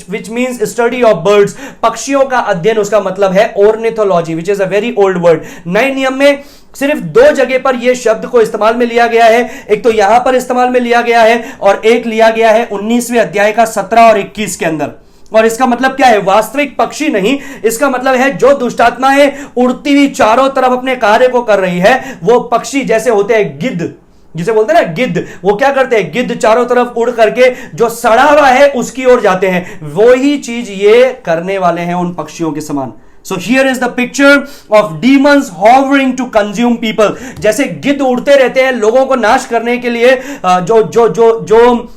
which means study of birds. पक्षियों का अध्ययन, उसका मतलब है ornithology, which is a very old word. नए नियम में सिर्फ 2 जगह पर यह शब्द को इस्तेमाल में लिया गया है। एक तो यहां पर इस्तेमाल में लिया गया है, और एक लिया गया है 19वें अध्याय का 17 और 21 के अंदर। और इसका मतलब क्या है? वास्तविक पक्षी नहीं, इसका मतलब है जो दुष्टात्माएं उड़ती हुई चारों तरफ अपने कार्य को कर रही है, वो पक्षी जैसे होते हैं गिद्ध, जिसे बोलते हैं ना गिद्ध। वो क्या करते हैं? गिद्ध चारों तरफ उड़ करके जो सड़ा हुआ है उसकी ओर जाते हैं। वो ही चीज ये करने वाले हैं उन पक्षियों के समान। So here is the picture of demons hovering to consume people। जैसे गिद्ध उड़ते रहते हैं लोगों को नाश करने के लिए, जो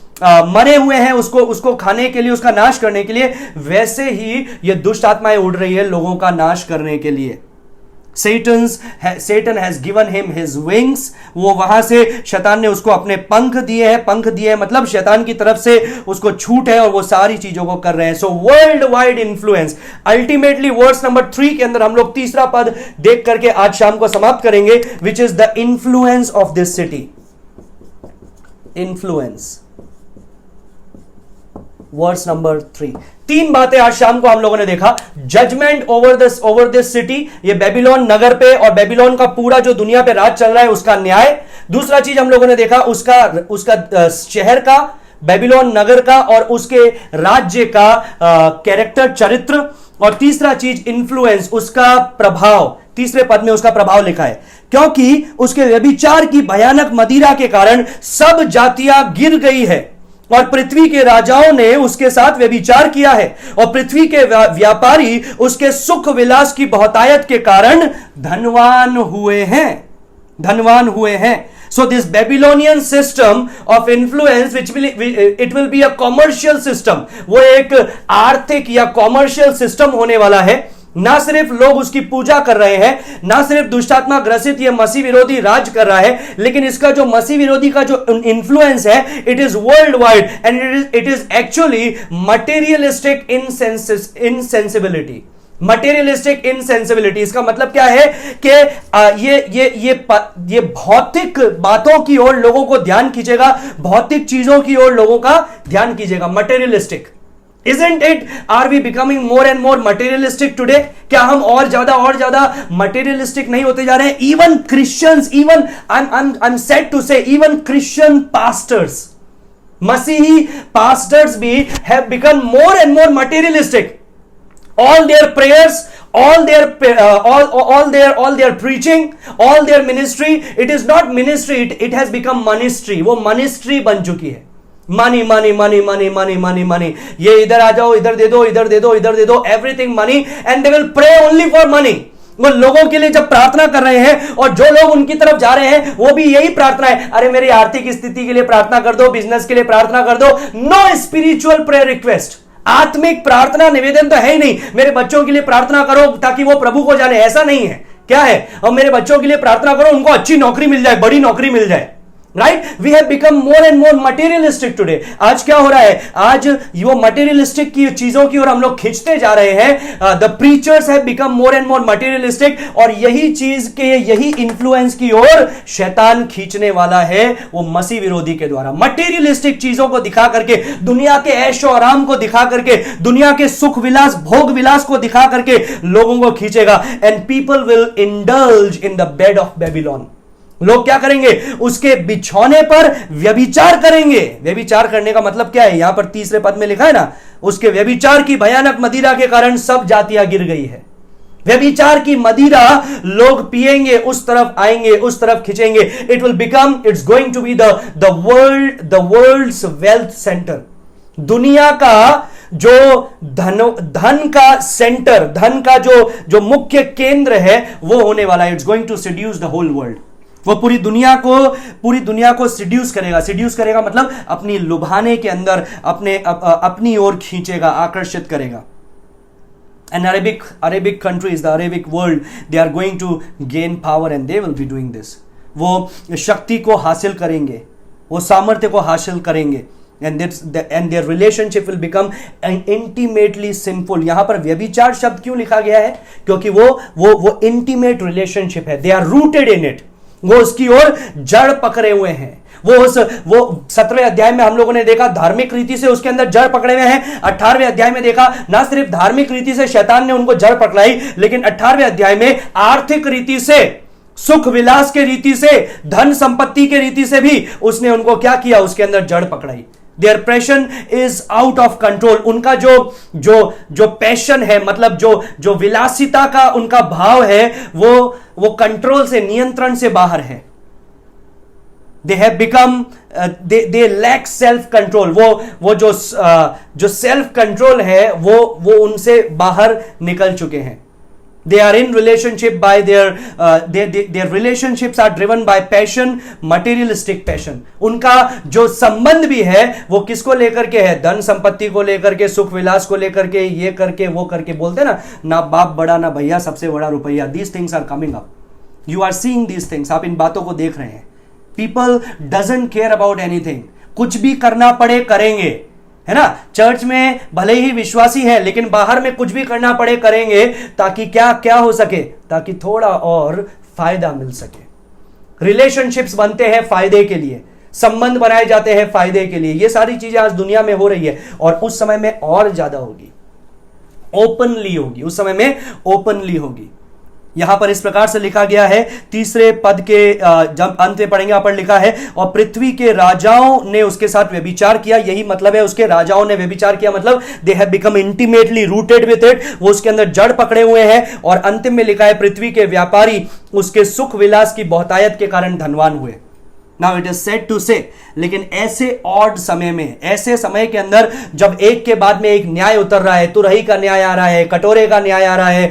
मरे हुए हैं उसको खाने के लिए, उसका नाश करने के लिए, वैसे ही ये दुष्ट आत्माएं उड़ रही है लोगों का नाश करने के लिए। Satan has given him his wings। वो वहां से शैतान ने उसको अपने पंख दिए हैं, मतलब शैतान की तरफ से उसको छूट है और वो सारी चीजों को कर रहे हैं। So worldwide influence. Ultimately verse number 3 के अंदर हम लोग तीसरा पद देख करके आज शाम को समाप्त करेंगे, which is the influence of this city. Influence, verse number 3। 3 बातें आज शाम को हम लोगों ने देखा। जजमेंट ओवर दिस सिटी, ये बेबीलोन नगर पे और बेबीलोन का पूरा जो दुनिया पे राज चल रहा है उसका न्याय। दूसरा चीज हम लोगों ने देखा उसका शहर का, बेबीलोन नगर का और उसके राज्य का कैरेक्टर, चरित्र। और तीसरा चीज इन्फ्लुएंस, उसका प्रभाव। तीसरे पद में उसका प्रभाव लिखा है, क्योंकि उसके व्यभिचार की भयानक मदिरा के कारण सब जातियां गिर गई है और पृथ्वी के राजाओं ने उसके साथ व्यभिचार किया है, और पृथ्वी के व्यापारी उसके सुख विलास की बहुतायत के कारण धनवान हुए हैं। So this Babylonian system of influence, it will be a commercial system। वो एक आर्थिक या कॉमर्शियल सिस्टम होने वाला है। ना सिर्फ लोग उसकी पूजा कर रहे हैं, ना सिर्फ दुष्टात्मा ग्रसित ये मसीह विरोधी राज कर रहा है, लेकिन इसका जो मसीह विरोधी का जो इन्फ्लुएंस है, it is worldwide and it is actually materialistic insensibility. Materialistic insensibility, इसका मतलब क्या है कि ये भौतिक बातों की ओर लोगों को ध्यान खींचेगा, भौतिक चीजों की ओर लोगों का ध्यान खींचेगा। Materialistic, Isn't it? Are we becoming more and more materialistic today? क्या हम और ज्यादा materialistic नहीं होते जा रहे हैं? Even Christians, even I'm sad to say, even Christian pastors, मसीही pastors भी have become more and more materialistic. All their prayers, all their preaching, all their ministry, it is not ministry, it has become ministry. वो ministry बन चुकी है. Money money money money money money money, ये इधर आ जाओ, इधर दे दो, इधर दे दो, इधर दे दो, everything money, and they will pray only for money. वो लोगों के लिए जब प्रार्थना कर रहे हैं और जो लोग उनकी तरफ जा रहे हैं वो भी यही प्रार्थना है, अरे मेरी आर्थिक स्थिति के लिए प्रार्थना कर दो, बिजनेस के लिए प्रार्थना कर दो. Know spiritual prayer request. आत्मिक प्रार्थना निवेदन तो है ही नहीं. मेरे बच्चों के लिए प्रार्थना करो ताकि वो प्रभु को जाने, ऐसा नहीं है. क्या है? और मेरे बच्चों के लिए प्रार्थना करो उनको अच्छी नौकरी मिल जाए, बड़ी नौकरी मिल जाए. Right? We have become more and more materialistic today. आज क्या हो रहा है? आज वो मटेरियलिस्टिक की चीजों की ओर हम लोग खींचते जा रहे हैं. The preachers have become more and more materialistic, और यही चीज के, यही इंफ्लुएंस की ओर शैतान खींचने वाला है, वो मसीह विरोधी के द्वारा. मटेरियलिस्टिक चीजों को दिखा करके, दुनिया के ऐशो आराम को दिखा करके, दुनिया के सुख विलास, भोग विलास को दिखा करके लोगों को खींचेगा. And people will indulge in the bed of Babylon. लोग क्या करेंगे? उसके बिछौने पर व्यभिचार करेंगे. व्यभिचार करने का मतलब क्या है? यहां पर तीसरे पद में लिखा है ना, उसके व्यभिचार की भयानक मदिरा के कारण सब जातियां गिर गई है. व्यभिचार की मदिरा लोग पिएंगे, उस तरफ आएंगे, उस तरफ खींचेंगे. It will become, it's going to be the world's wealth centre. दुनिया का जो धन का सेंटर, धन का जो मुख्य केंद्र है, वो होने वाला है. It's going to seduce the whole world. वो पूरी दुनिया को सीड्यूस करेगा. सीड्यूस करेगा मतलब अपनी लुभाने के अंदर अपनी ओर खींचेगा, आकर्षित करेगा. And Arabic countries, the Arabic world, they are going to gain power and they will be doing this. वो शक्ति को हासिल करेंगे, वो सामर्थ्य को हासिल करेंगे. And their relationship will become intimately sinful. यहां पर व्यभिचार शब्द क्यों लिखा गया है? क्योंकि वो intimate relationship है. They are rooted in it. वो उसकी ओर जड़ पकड़े हुए हैं. वो 17वें अध्याय में हम लोगों ने देखा धार्मिक रीति से उसके अंदर जड़ पकड़े हुए हैं. 18वें अध्याय में देखा ना सिर्फ धार्मिक रीति से शैतान ने उनको जड़ पकड़ाई, लेकिन 18वें अध्याय में आर्थिक रीति से, सुख विलास के रीति से, धन संपत्ति के रीति से भी उसने उनको क्या किया? उसके अंदर जड़ पकड़ाई. Their passion is out of control. उनका जो पैशन है, मतलब जो विलासिता का उनका भाव है, वो कंट्रोल से, नियंत्रण से बाहर है. They have become they lack self control. वो जो सेल्फ कंट्रोल है वो उनसे बाहर निकल चुके हैं. They are in relationship by their relationships are driven by passion, materialistic passion. उनका जो संबंध भी है वो किसको लेकर के है? धन संपत्ति को लेकर के, सुख विलास को लेकर के, ये करके वो करके. बोलते ना बाप बड़ा ना भैया, सबसे बड़ा रुपया. These things are coming up. You are seeing these things. आप इन बातों को देख रहे हैं. People doesn't care about anything. कुछ भी करना पड़े करेंगे, है ना. चर्च में भले ही विश्वासी है, लेकिन बाहर में कुछ भी करना पड़े करेंगे, ताकि क्या हो सके? ताकि थोड़ा और फायदा मिल सके. रिलेशनशिप्स बनते हैं फायदे के लिए, संबंध बनाए जाते हैं फायदे के लिए. ये सारी चीजें आज दुनिया में हो रही है, और उस समय में और ज्यादा होगी, ओपनली होगी. उस समय में ओपनली होगी. यहां पर इस प्रकार से लिखा गया है, तीसरे पद के जब अंत में पढ़ेंगे, यहां पर लिखा है, और पृथ्वी के राजाओं ने उसके साथ व्यभिचार किया. यही मतलब है, उसके राजाओं ने व्यभिचार किया, मतलब they have become intimately rooted with it. वो उसके अंदर जड़ पकड़े हुए हैं. और अंतिम में लिखा है, पृथ्वी के व्यापारी उसके सुख विलास की बहुतायत के कारण धनवान हुए. Now it is sad to say, लेकिन ऐसे ऑड समय में, ऐसे समय के अंदर जब एक के बाद में एक न्याय उतर रहा है, तुरही का न्याय आ रहा है, कटोरे का न्याय आ रहा है,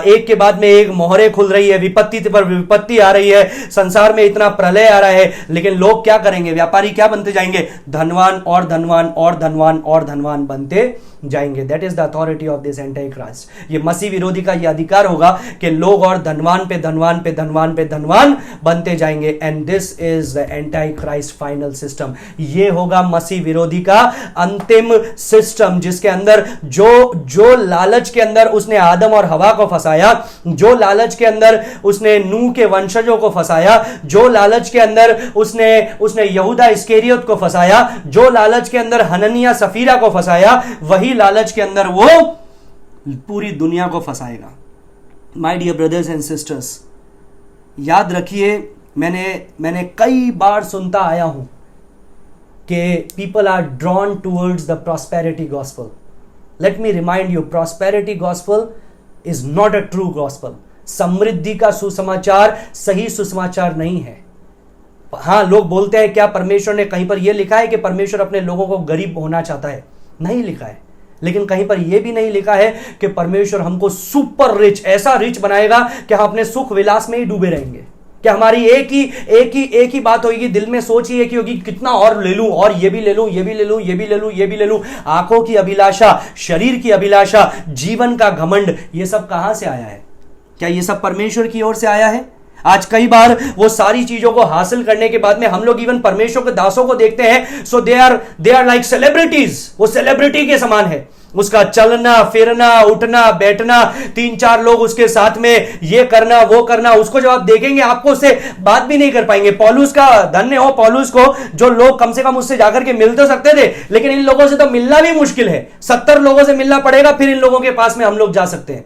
एक के बाद में एक मोहरे खुल रही है, विपत्ति पर विपत्ति आ रही है, संसार में इतना प्रलय आ रहा है, लेकिन लोग क्या करेंगे? व्यापारी क्या बनते जाएंगे? धनवान और धनवान और धनवान और धनवान बनते जाएंगे. That is the authority of this anti Christ. ये मसीह विरोधी का ये अधिकार होगा कि लोग और धनवान पे धनवान पे धनवान पे धनवान बनते जाएंगे. And this is the anti Christ final system. ये होगा मसीह विरोधी का अंतिम सिस्टम, जिसके अंदर जो लालच के अंदर उसने आदम और हवा को फंसाया, जो लालच के अंदर उसने नूह के वंशजों को फंसाया, जो लालच के अंदर उसने यहूदा इस्करियोत को फंसाया, जो लालच के अंदर हननिया सफीरा को फंसाया, वही वही लालच के अंदर वो पूरी दुनिया को फंसाएगा। My dear brothers and sisters, याद रखिए, मैंने कई बार सुनता आया हूं कि people are drawn towards the prosperity gospel. Let me remind you, prosperity gospel is not a true gospel. समृद्धि का सुसमाचार सही सुसमाचार नहीं है। हां, लोग बोलते हैं क्या परमेश्वर ने कहीं पर यह लिखा है कि परमेश्वर अपने लोगों को गरीब होना चाहता है? नहीं लिखा है। लेकिन कहीं पर यह भी नहीं लिखा है कि परमेश्वर हमको सुपर रिच, ऐसा रिच बनाएगा कि हम अपने सुख विलास में ही डूबे रहेंगे। कि हमारी एक ही बात होगी, दिल में सोच ही एक ही होगी, कितना और ले लूं, और ये भी ले लूं, ये भी ले लूं, ये भी ले लूं, ये भी ले लूं। आंखों की अभिलाषा, शरीर की अभिलाषा, जीवन का घमंड, ये सब कहां से आया है? क्या ये सब परमेश्वर की ओर से आया है? आज कई बार वो सारी चीजों को हासिल करने के बाद में हम लोग इवन परमेश्वर के दासों को देखते हैं, सो दे आर लाइक सेलिब्रिटीज। वो सेलिब्रिटी के समान है, उसका चलना फिरना उठना बैठना, 3-4 लोग उसके साथ में ये करना वो करना। उसको जब आप देखेंगे आपको उससे बात भी नहीं कर पाएंगे। पौलुस का धन्य हो पौलुस को, जो लोग कम से कम उससे जाकर के मिल तो सकते थे, लेकिन इन लोगों से तो मिलना भी मुश्किल है। 70 लोगों से मिलना पड़ेगा, फिर इन लोगों के पास में हम लोग जा सकते हैं।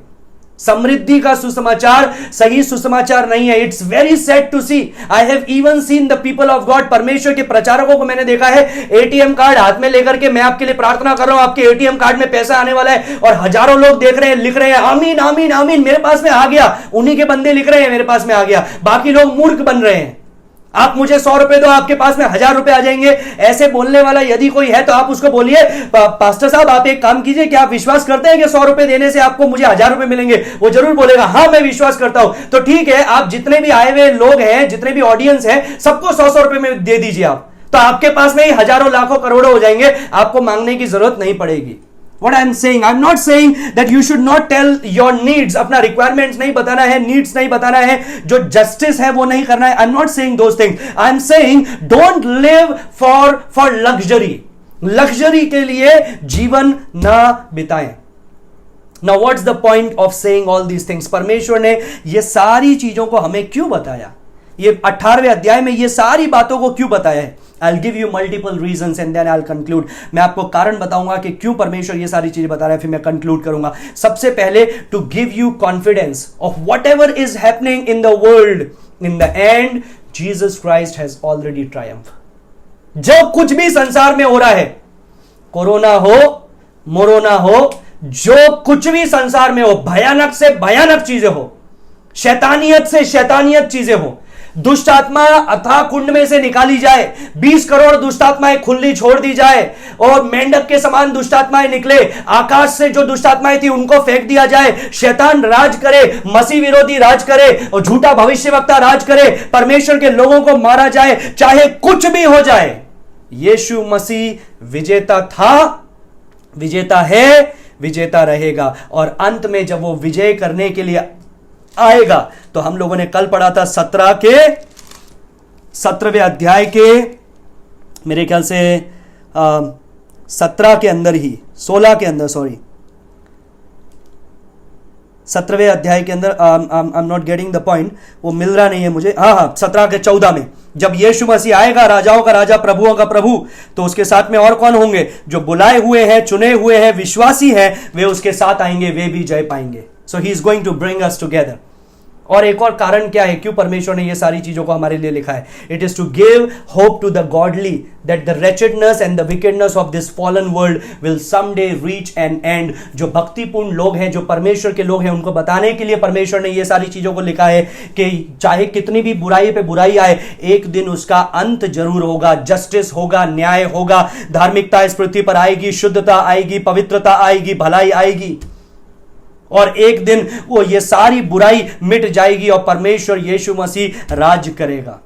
समृद्धि का सुसमाचार सही सुसमाचार नहीं है। It's very sad to see, I have even seen the people of God, परमेश्वर के प्रचारकों को मैंने देखा है एटीएम कार्ड हाथ में लेकर के, मैं आपके लिए प्रार्थना कर रहा हूं, आपके एटीएम कार्ड में पैसा आने वाला है, और हजारों लोग देख रहे हैं, लिख रहे हैं आमीन आमीन आमीन, मेरे पास में आ गया। उन्हीं के बंदे लिख रहे हैं मेरे पास में आ गया, बाकी लोग मूर्ख बन रहे हैं। आप मुझे 100 रुपए दो, आपके पास में 1000 रुपए आ जाएंगे। ऐसे बोलने वाला यदि कोई है तो आप उसको बोलिए, पास्टर साहब आप एक काम कीजिए, क्या आप विश्वास करते हैं कि 100 रुपए देने से आपको मुझे 1000 रुपए मिलेंगे? वो जरूर बोलेगा हां मैं विश्वास करता हूं। तो ठीक है, आप जितने भी आए हुए लोग हैं, जितने भी ऑडियंस हैं, सबको 100 रुपए में दे दीजिए आप, तो आपके पास में ही हजारों लाखों करोड़ों हो जाएंगे, आपको मांगने की जरूरत नहीं पड़ेगी। What I'm saying, I'm not saying that you should not tell your needs, अपना requirements नहीं बताना है, needs नहीं बताना है, जो justice है वो नहीं करना है। I'm not saying those things. I'm saying don't live for luxury. Luxury के लिए जीवन ना बिताएं। Now what's the point of saying all these things? परमेश्वर ने ये सारी चीजों को हमें क्यों बताया? ये 18वें अध्याय में ये सारी बातों को क्यों बताया है? I'll give you multiple reasons and then I'll conclude. मैं आपको कारण बताऊंगा कि क्यों परमेश्वर ये सारी चीजें बता रहा है, फिर मैं कंक्लूड करूंगा। सबसे पहले to give you confidence of whatever is happening in the world, in the end Jesus Christ has already triumphed. जो कुछ भी संसार में हो रहा है, कोरोना हो मोरोना हो, जो कुछ भी संसार में हो, भयानक से भयानक चीजें हो, शैतानियत से शैतानियत चीजें हो, दुष्ट आत्मा अथाह कुंड में से निकाली जाए, 20 करोड़ दुष्ट आत्माएं खुली छोड़ दी जाए, और मेंढक के समान दुष्ट आत्माएं निकले, आकाश से जो दुष्ट आत्माएं थी उनको फेंक दिया जाए, शैतान राज करे, मसीह विरोधी राज करे, और झूठा भविष्यवक्ता राज करे, परमेश्वर के लोगों को मारा जाए, चाहे कुछ भी हो जाए, यीशु मसीह विजेता था, विजेता है, विजेता रहेगा। और अंत में जब वो विजय करने के लिए आएगा, तो हम लोगों ने कल पढ़ा था 17वें अध्याय के, मेरे ख्याल से 17 के अंदर ही, 16 के अंदर, सॉरी 17वें अध्याय के अंदर, आई am not getting the point, वो मिल रहा नहीं है मुझे। हाँ 17 के 14 में, जब यीशु मसीह आएगा, राजाओं का राजा प्रभुओं का प्रभु, तो उसके साथ में और कौन होंगे? जो बुलाए हुए हैं, चुने हुए हैं, विश्वासी हैं, वे उसके साथ आएंगे, वे भी जय पाएंगे। So he is going to bring us together. और एक और कारण क्या है क्यों परमेश्वर ने ये सारी चीजों को हमारे लिए लिखा है? It is to give hope to the godly that the wretchedness and the wickedness of this fallen world will someday reach an end. जो भक्तिपूर्ण लोग हैं, जो परमेश्वर के लोग हैं, उनको बताने के लिए परमेश्वर ने ये सारी चीजों को लिखा है कि चाहे कितनी भी बुराई पे बुराई आए, एक दिन उसका अंत जरूर होगा, जस्टिस होगा, न्याय होगा, धार्मिकता इस पृथ्वी पर आएगी, शुद्धता आएगी, पवित्रता आएगी, भलाई आएगी, और एक दिन वो ये सारी बुराई मिट जाएगी और परमेश्वर यीशु मसीह राज करेगा।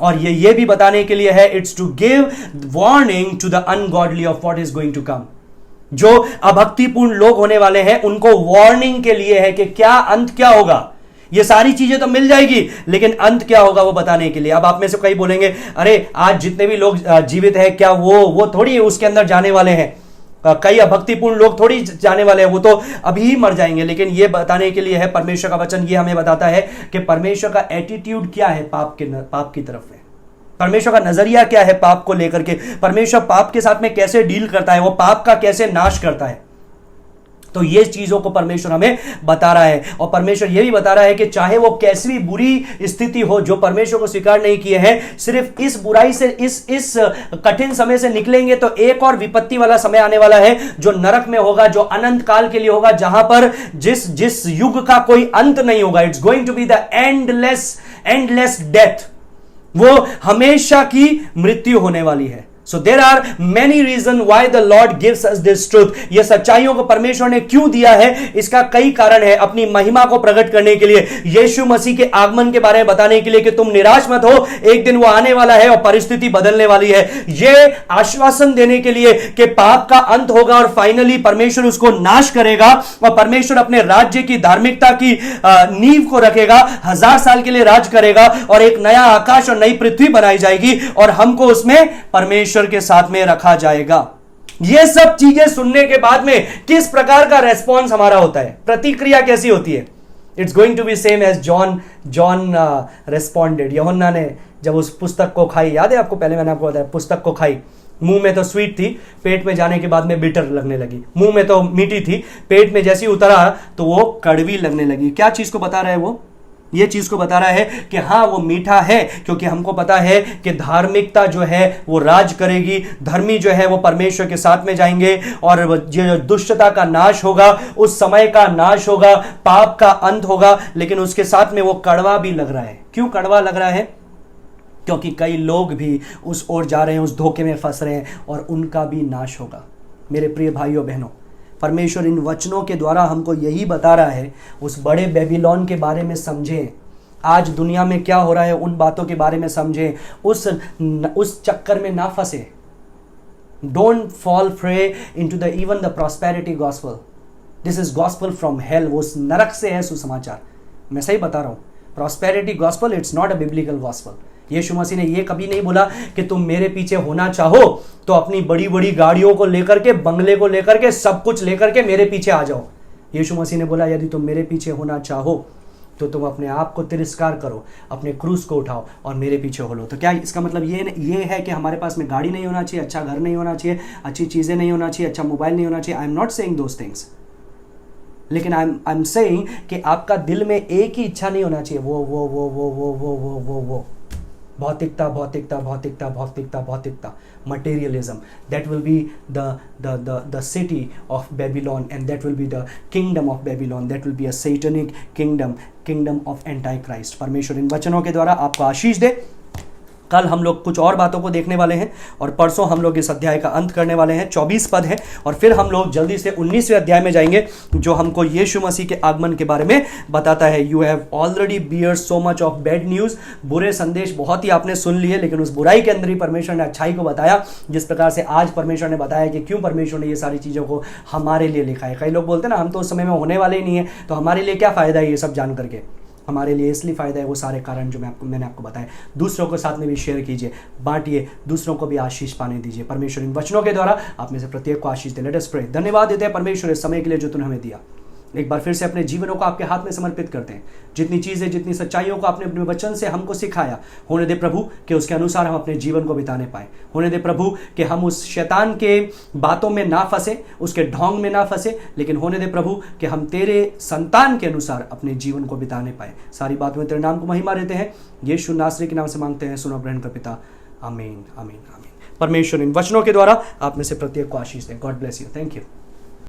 और ये भी बताने के लिए है, it's to give warning to the ungodly of what is going to come. जो अभक्तिपूर्ण लोग होने वाले हैं उनको वार्निंग के लिए है कि क्या अंत क्या होगा। ये सारी चीजें तो मिल जाएगी, लेकिन अंत क्या होगा वो बताने के लिए। अब आप में से कई बोलेंगे, अरे आज जितने भी लोग जीवित हैं, क्या वो थोड़ी उसके अंदर जाने वाले हैं? कई अभक्तिपूर्ण लोग थोड़ी जाने वाले हैं, वो तो अभी ही मर जाएंगे। लेकिन ये बताने के लिए है, परमेश्वर का वचन ये हमें बताता है कि परमेश्वर का एटीट्यूड क्या है पाप की तरफ में। परमेश्वर का नजरिया क्या है पाप को लेकर के, परमेश्वर पाप के साथ में कैसे डील करता है, वो पाप का कैसे नाश करता है। तो ये चीजों को परमेश्वर हमें बता रहा है। और परमेश्वर ये भी बता रहा है कि चाहे वो कैसी भी बुरी स्थिति हो, जो परमेश्वर को स्वीकार नहीं किए हैं, सिर्फ इस बुराई से, इस कठिन समय से निकलेंगे तो एक और विपत्ति वाला समय आने वाला है, जो नरक में होगा, जो अनंत काल के लिए होगा, जहां पर जिस युग का कोई अंत नहीं होगा। It's going to be the endless death. वो हमेशा की मृत्यु होने वाली है। So there are many reasons why the Lord gives us this truth. ये सच्चाइयों को परमेश्वर ने क्यों दिया है, इसका कई कारण है। अपनी महिमा को प्रकट करने के लिए, यीशु मसीह के आगमन के बारे में बताने के लिए कि तुम निराश मत हो, एक दिन वो आने वाला है और परिस्थिति बदलने वाली है। ये आश्वासन देने के लिए कि पाप का अंत होगा और फाइनली परमेश्वर उसको नाश करेगा और परमेश्वर अपने राज्य की, धार्मिकता की नींव को रखेगा, 1000 साल के लिए राज करेगा और एक नया आकाश और नई पृथ्वी बनाई जाएगी और हमको उसमें परमेश्वर के साथ में रखा जाएगा। यह सब चीजें सुनने के बाद में किस प्रकार का रेस्पॉन्स हमारा होता है, प्रतिक्रिया कैसी होती है? It's going to be same as John responded. यूहन्ना ने जब उस पुस्तक को खाई, याद है आपको, पहले मैंने आपको बताया, पुस्तक को खाई, मुंह में तो स्वीट थी, पेट में जाने के बाद में बिटर लगने लगी। मुंह में तो मीठी थी, पेट में जैसी उतरा तो वो कड़वी लगने लगी। क्या चीज को बता रहा है वो? ये चीज को बता रहा है कि हाँ, वो मीठा है क्योंकि हमको पता है कि धार्मिकता जो है वो राज करेगी, धर्मी जो है वो परमेश्वर के साथ में जाएंगे और जो दुष्टता का नाश होगा, उस समय का नाश होगा, पाप का अंत होगा। लेकिन उसके साथ में वो कड़वा भी लग रहा है। क्यों कड़वा लग रहा है? क्योंकि कई लोग भी उस ओर जा रहे हैं, उस धोखे में फंस रहे हैं और उनका भी नाश होगा। मेरे प्रिय भाइयों बहनों, परमेश्वर इन वचनों के द्वारा हमको यही बता रहा है, उस बड़े बेबीलोन के बारे में समझें। आज दुनिया में क्या हो रहा है उन बातों के बारे में समझें, उस चक्कर में ना फंसे। Don't fall prey into the even the prosperity gospel. This is gospel from hello. वो नरक से है सुसमाचार। मैं सही बता रहा हूं। Prosperity gospel, it's not a biblical gospel. Yeshu Masih ने यह कभी नहीं बोला कि तुम मेरे पीछे होना चाहो तो अपनी बड़ी बड़ी गाड़ियों को लेकर के, बंगले को लेकर के, सब कुछ लेकर के मेरे पीछे आ जाओ। यीशु मसीह ने बोला यदि तुम मेरे पीछे होना चाहो तो तुम अपने आप को तिरस्कार करो, अपने क्रूस को उठाओ और मेरे पीछे हो लो। तो क्या इसका मतलब ये है कि हमारे पास में गाड़ी नहीं होना चाहिए, अच्छा घर नहीं होना चाहिए, अच्छी चीजें नहीं होना चाहिए, अच्छा मोबाइल नहीं होना चाहिए? आई am not saying those things, लेकिन आई एम सेइंग कि आपका दिल में एक ही इच्छा नहीं होना चाहिए, वो भौतिकता भौतिकता भौतिकता भौतिकता भौतिकता, materialism. That will be the city of Babylon, and that will be the kingdom of Babylon. That will be a satanic kingdom of Antichrist. परमेश्वर इन वचनों के द्वारा आपको आशीष दे। कल हम लोग कुछ और बातों को देखने वाले हैं और परसों हम लोग इस अध्याय का अंत करने वाले हैं। 24 पद है और फिर हम लोग जल्दी से 19वें अध्याय में जाएंगे, जो हमको यीशु मसीह के आगमन के बारे में बताता है। You have already bear so much of bad news. बुरे संदेश बहुत ही आपने सुन लिए, लेकिन उस बुराई के अंदर ही परमेश्वर ने अच्छाई को बताया। जिस प्रकार से आज परमेश्वर ने बताया कि क्यों परमेश्वर ने ये सारी चीज़ों को हमारे लिए लिखा है। कई लोग बोलते हैं ना, हम तो उस समय में होने वाले ही नहीं है, तो हमारे लिए क्या फ़ायदा है ये सब जान करके? हमारे लिए इसलिए फ़ायदा है वो सारे कारण जो मैंने आपको बताया। दूसरों के साथ में भी शेयर कीजिए, बांटिए, दूसरों को भी आशीष पाने दीजिए। परमेश्वर इन वचनों के द्वारा आप में से प्रत्येक को आशीष दे। Late us pray. धन्यवाद देते हैं परमेश्वर इस समय के लिए जो तूने हमें दिया। एक बार फिर से अपने जीवनों को आपके हाथ में समर्पित करते हैं। जितनी चीज़ें, जितनी सच्चाइयों को आपने अपने वचन से हमको सिखाया, होने दे प्रभु कि उसके अनुसार हम अपने जीवन को बिताने पाए। होने दे प्रभु कि हम उस शैतान के बातों में ना फंसे, उसके ढोंग में ना फंसे, लेकिन होने दे प्रभु कि हम तेरे संतान के अनुसार अपने जीवन को बिताने पाए। सारी बातों में तेरे नाम को महिमा देते हैं। यीशु नासरी के नाम से मांगते हैं, सुनो ग्रहण कर पिता। आमीन आमीन आमीन। परमेश्वर इन वचनों के द्वारा आप में से प्रत्येक को आशीष दें। God bless you. Thank you.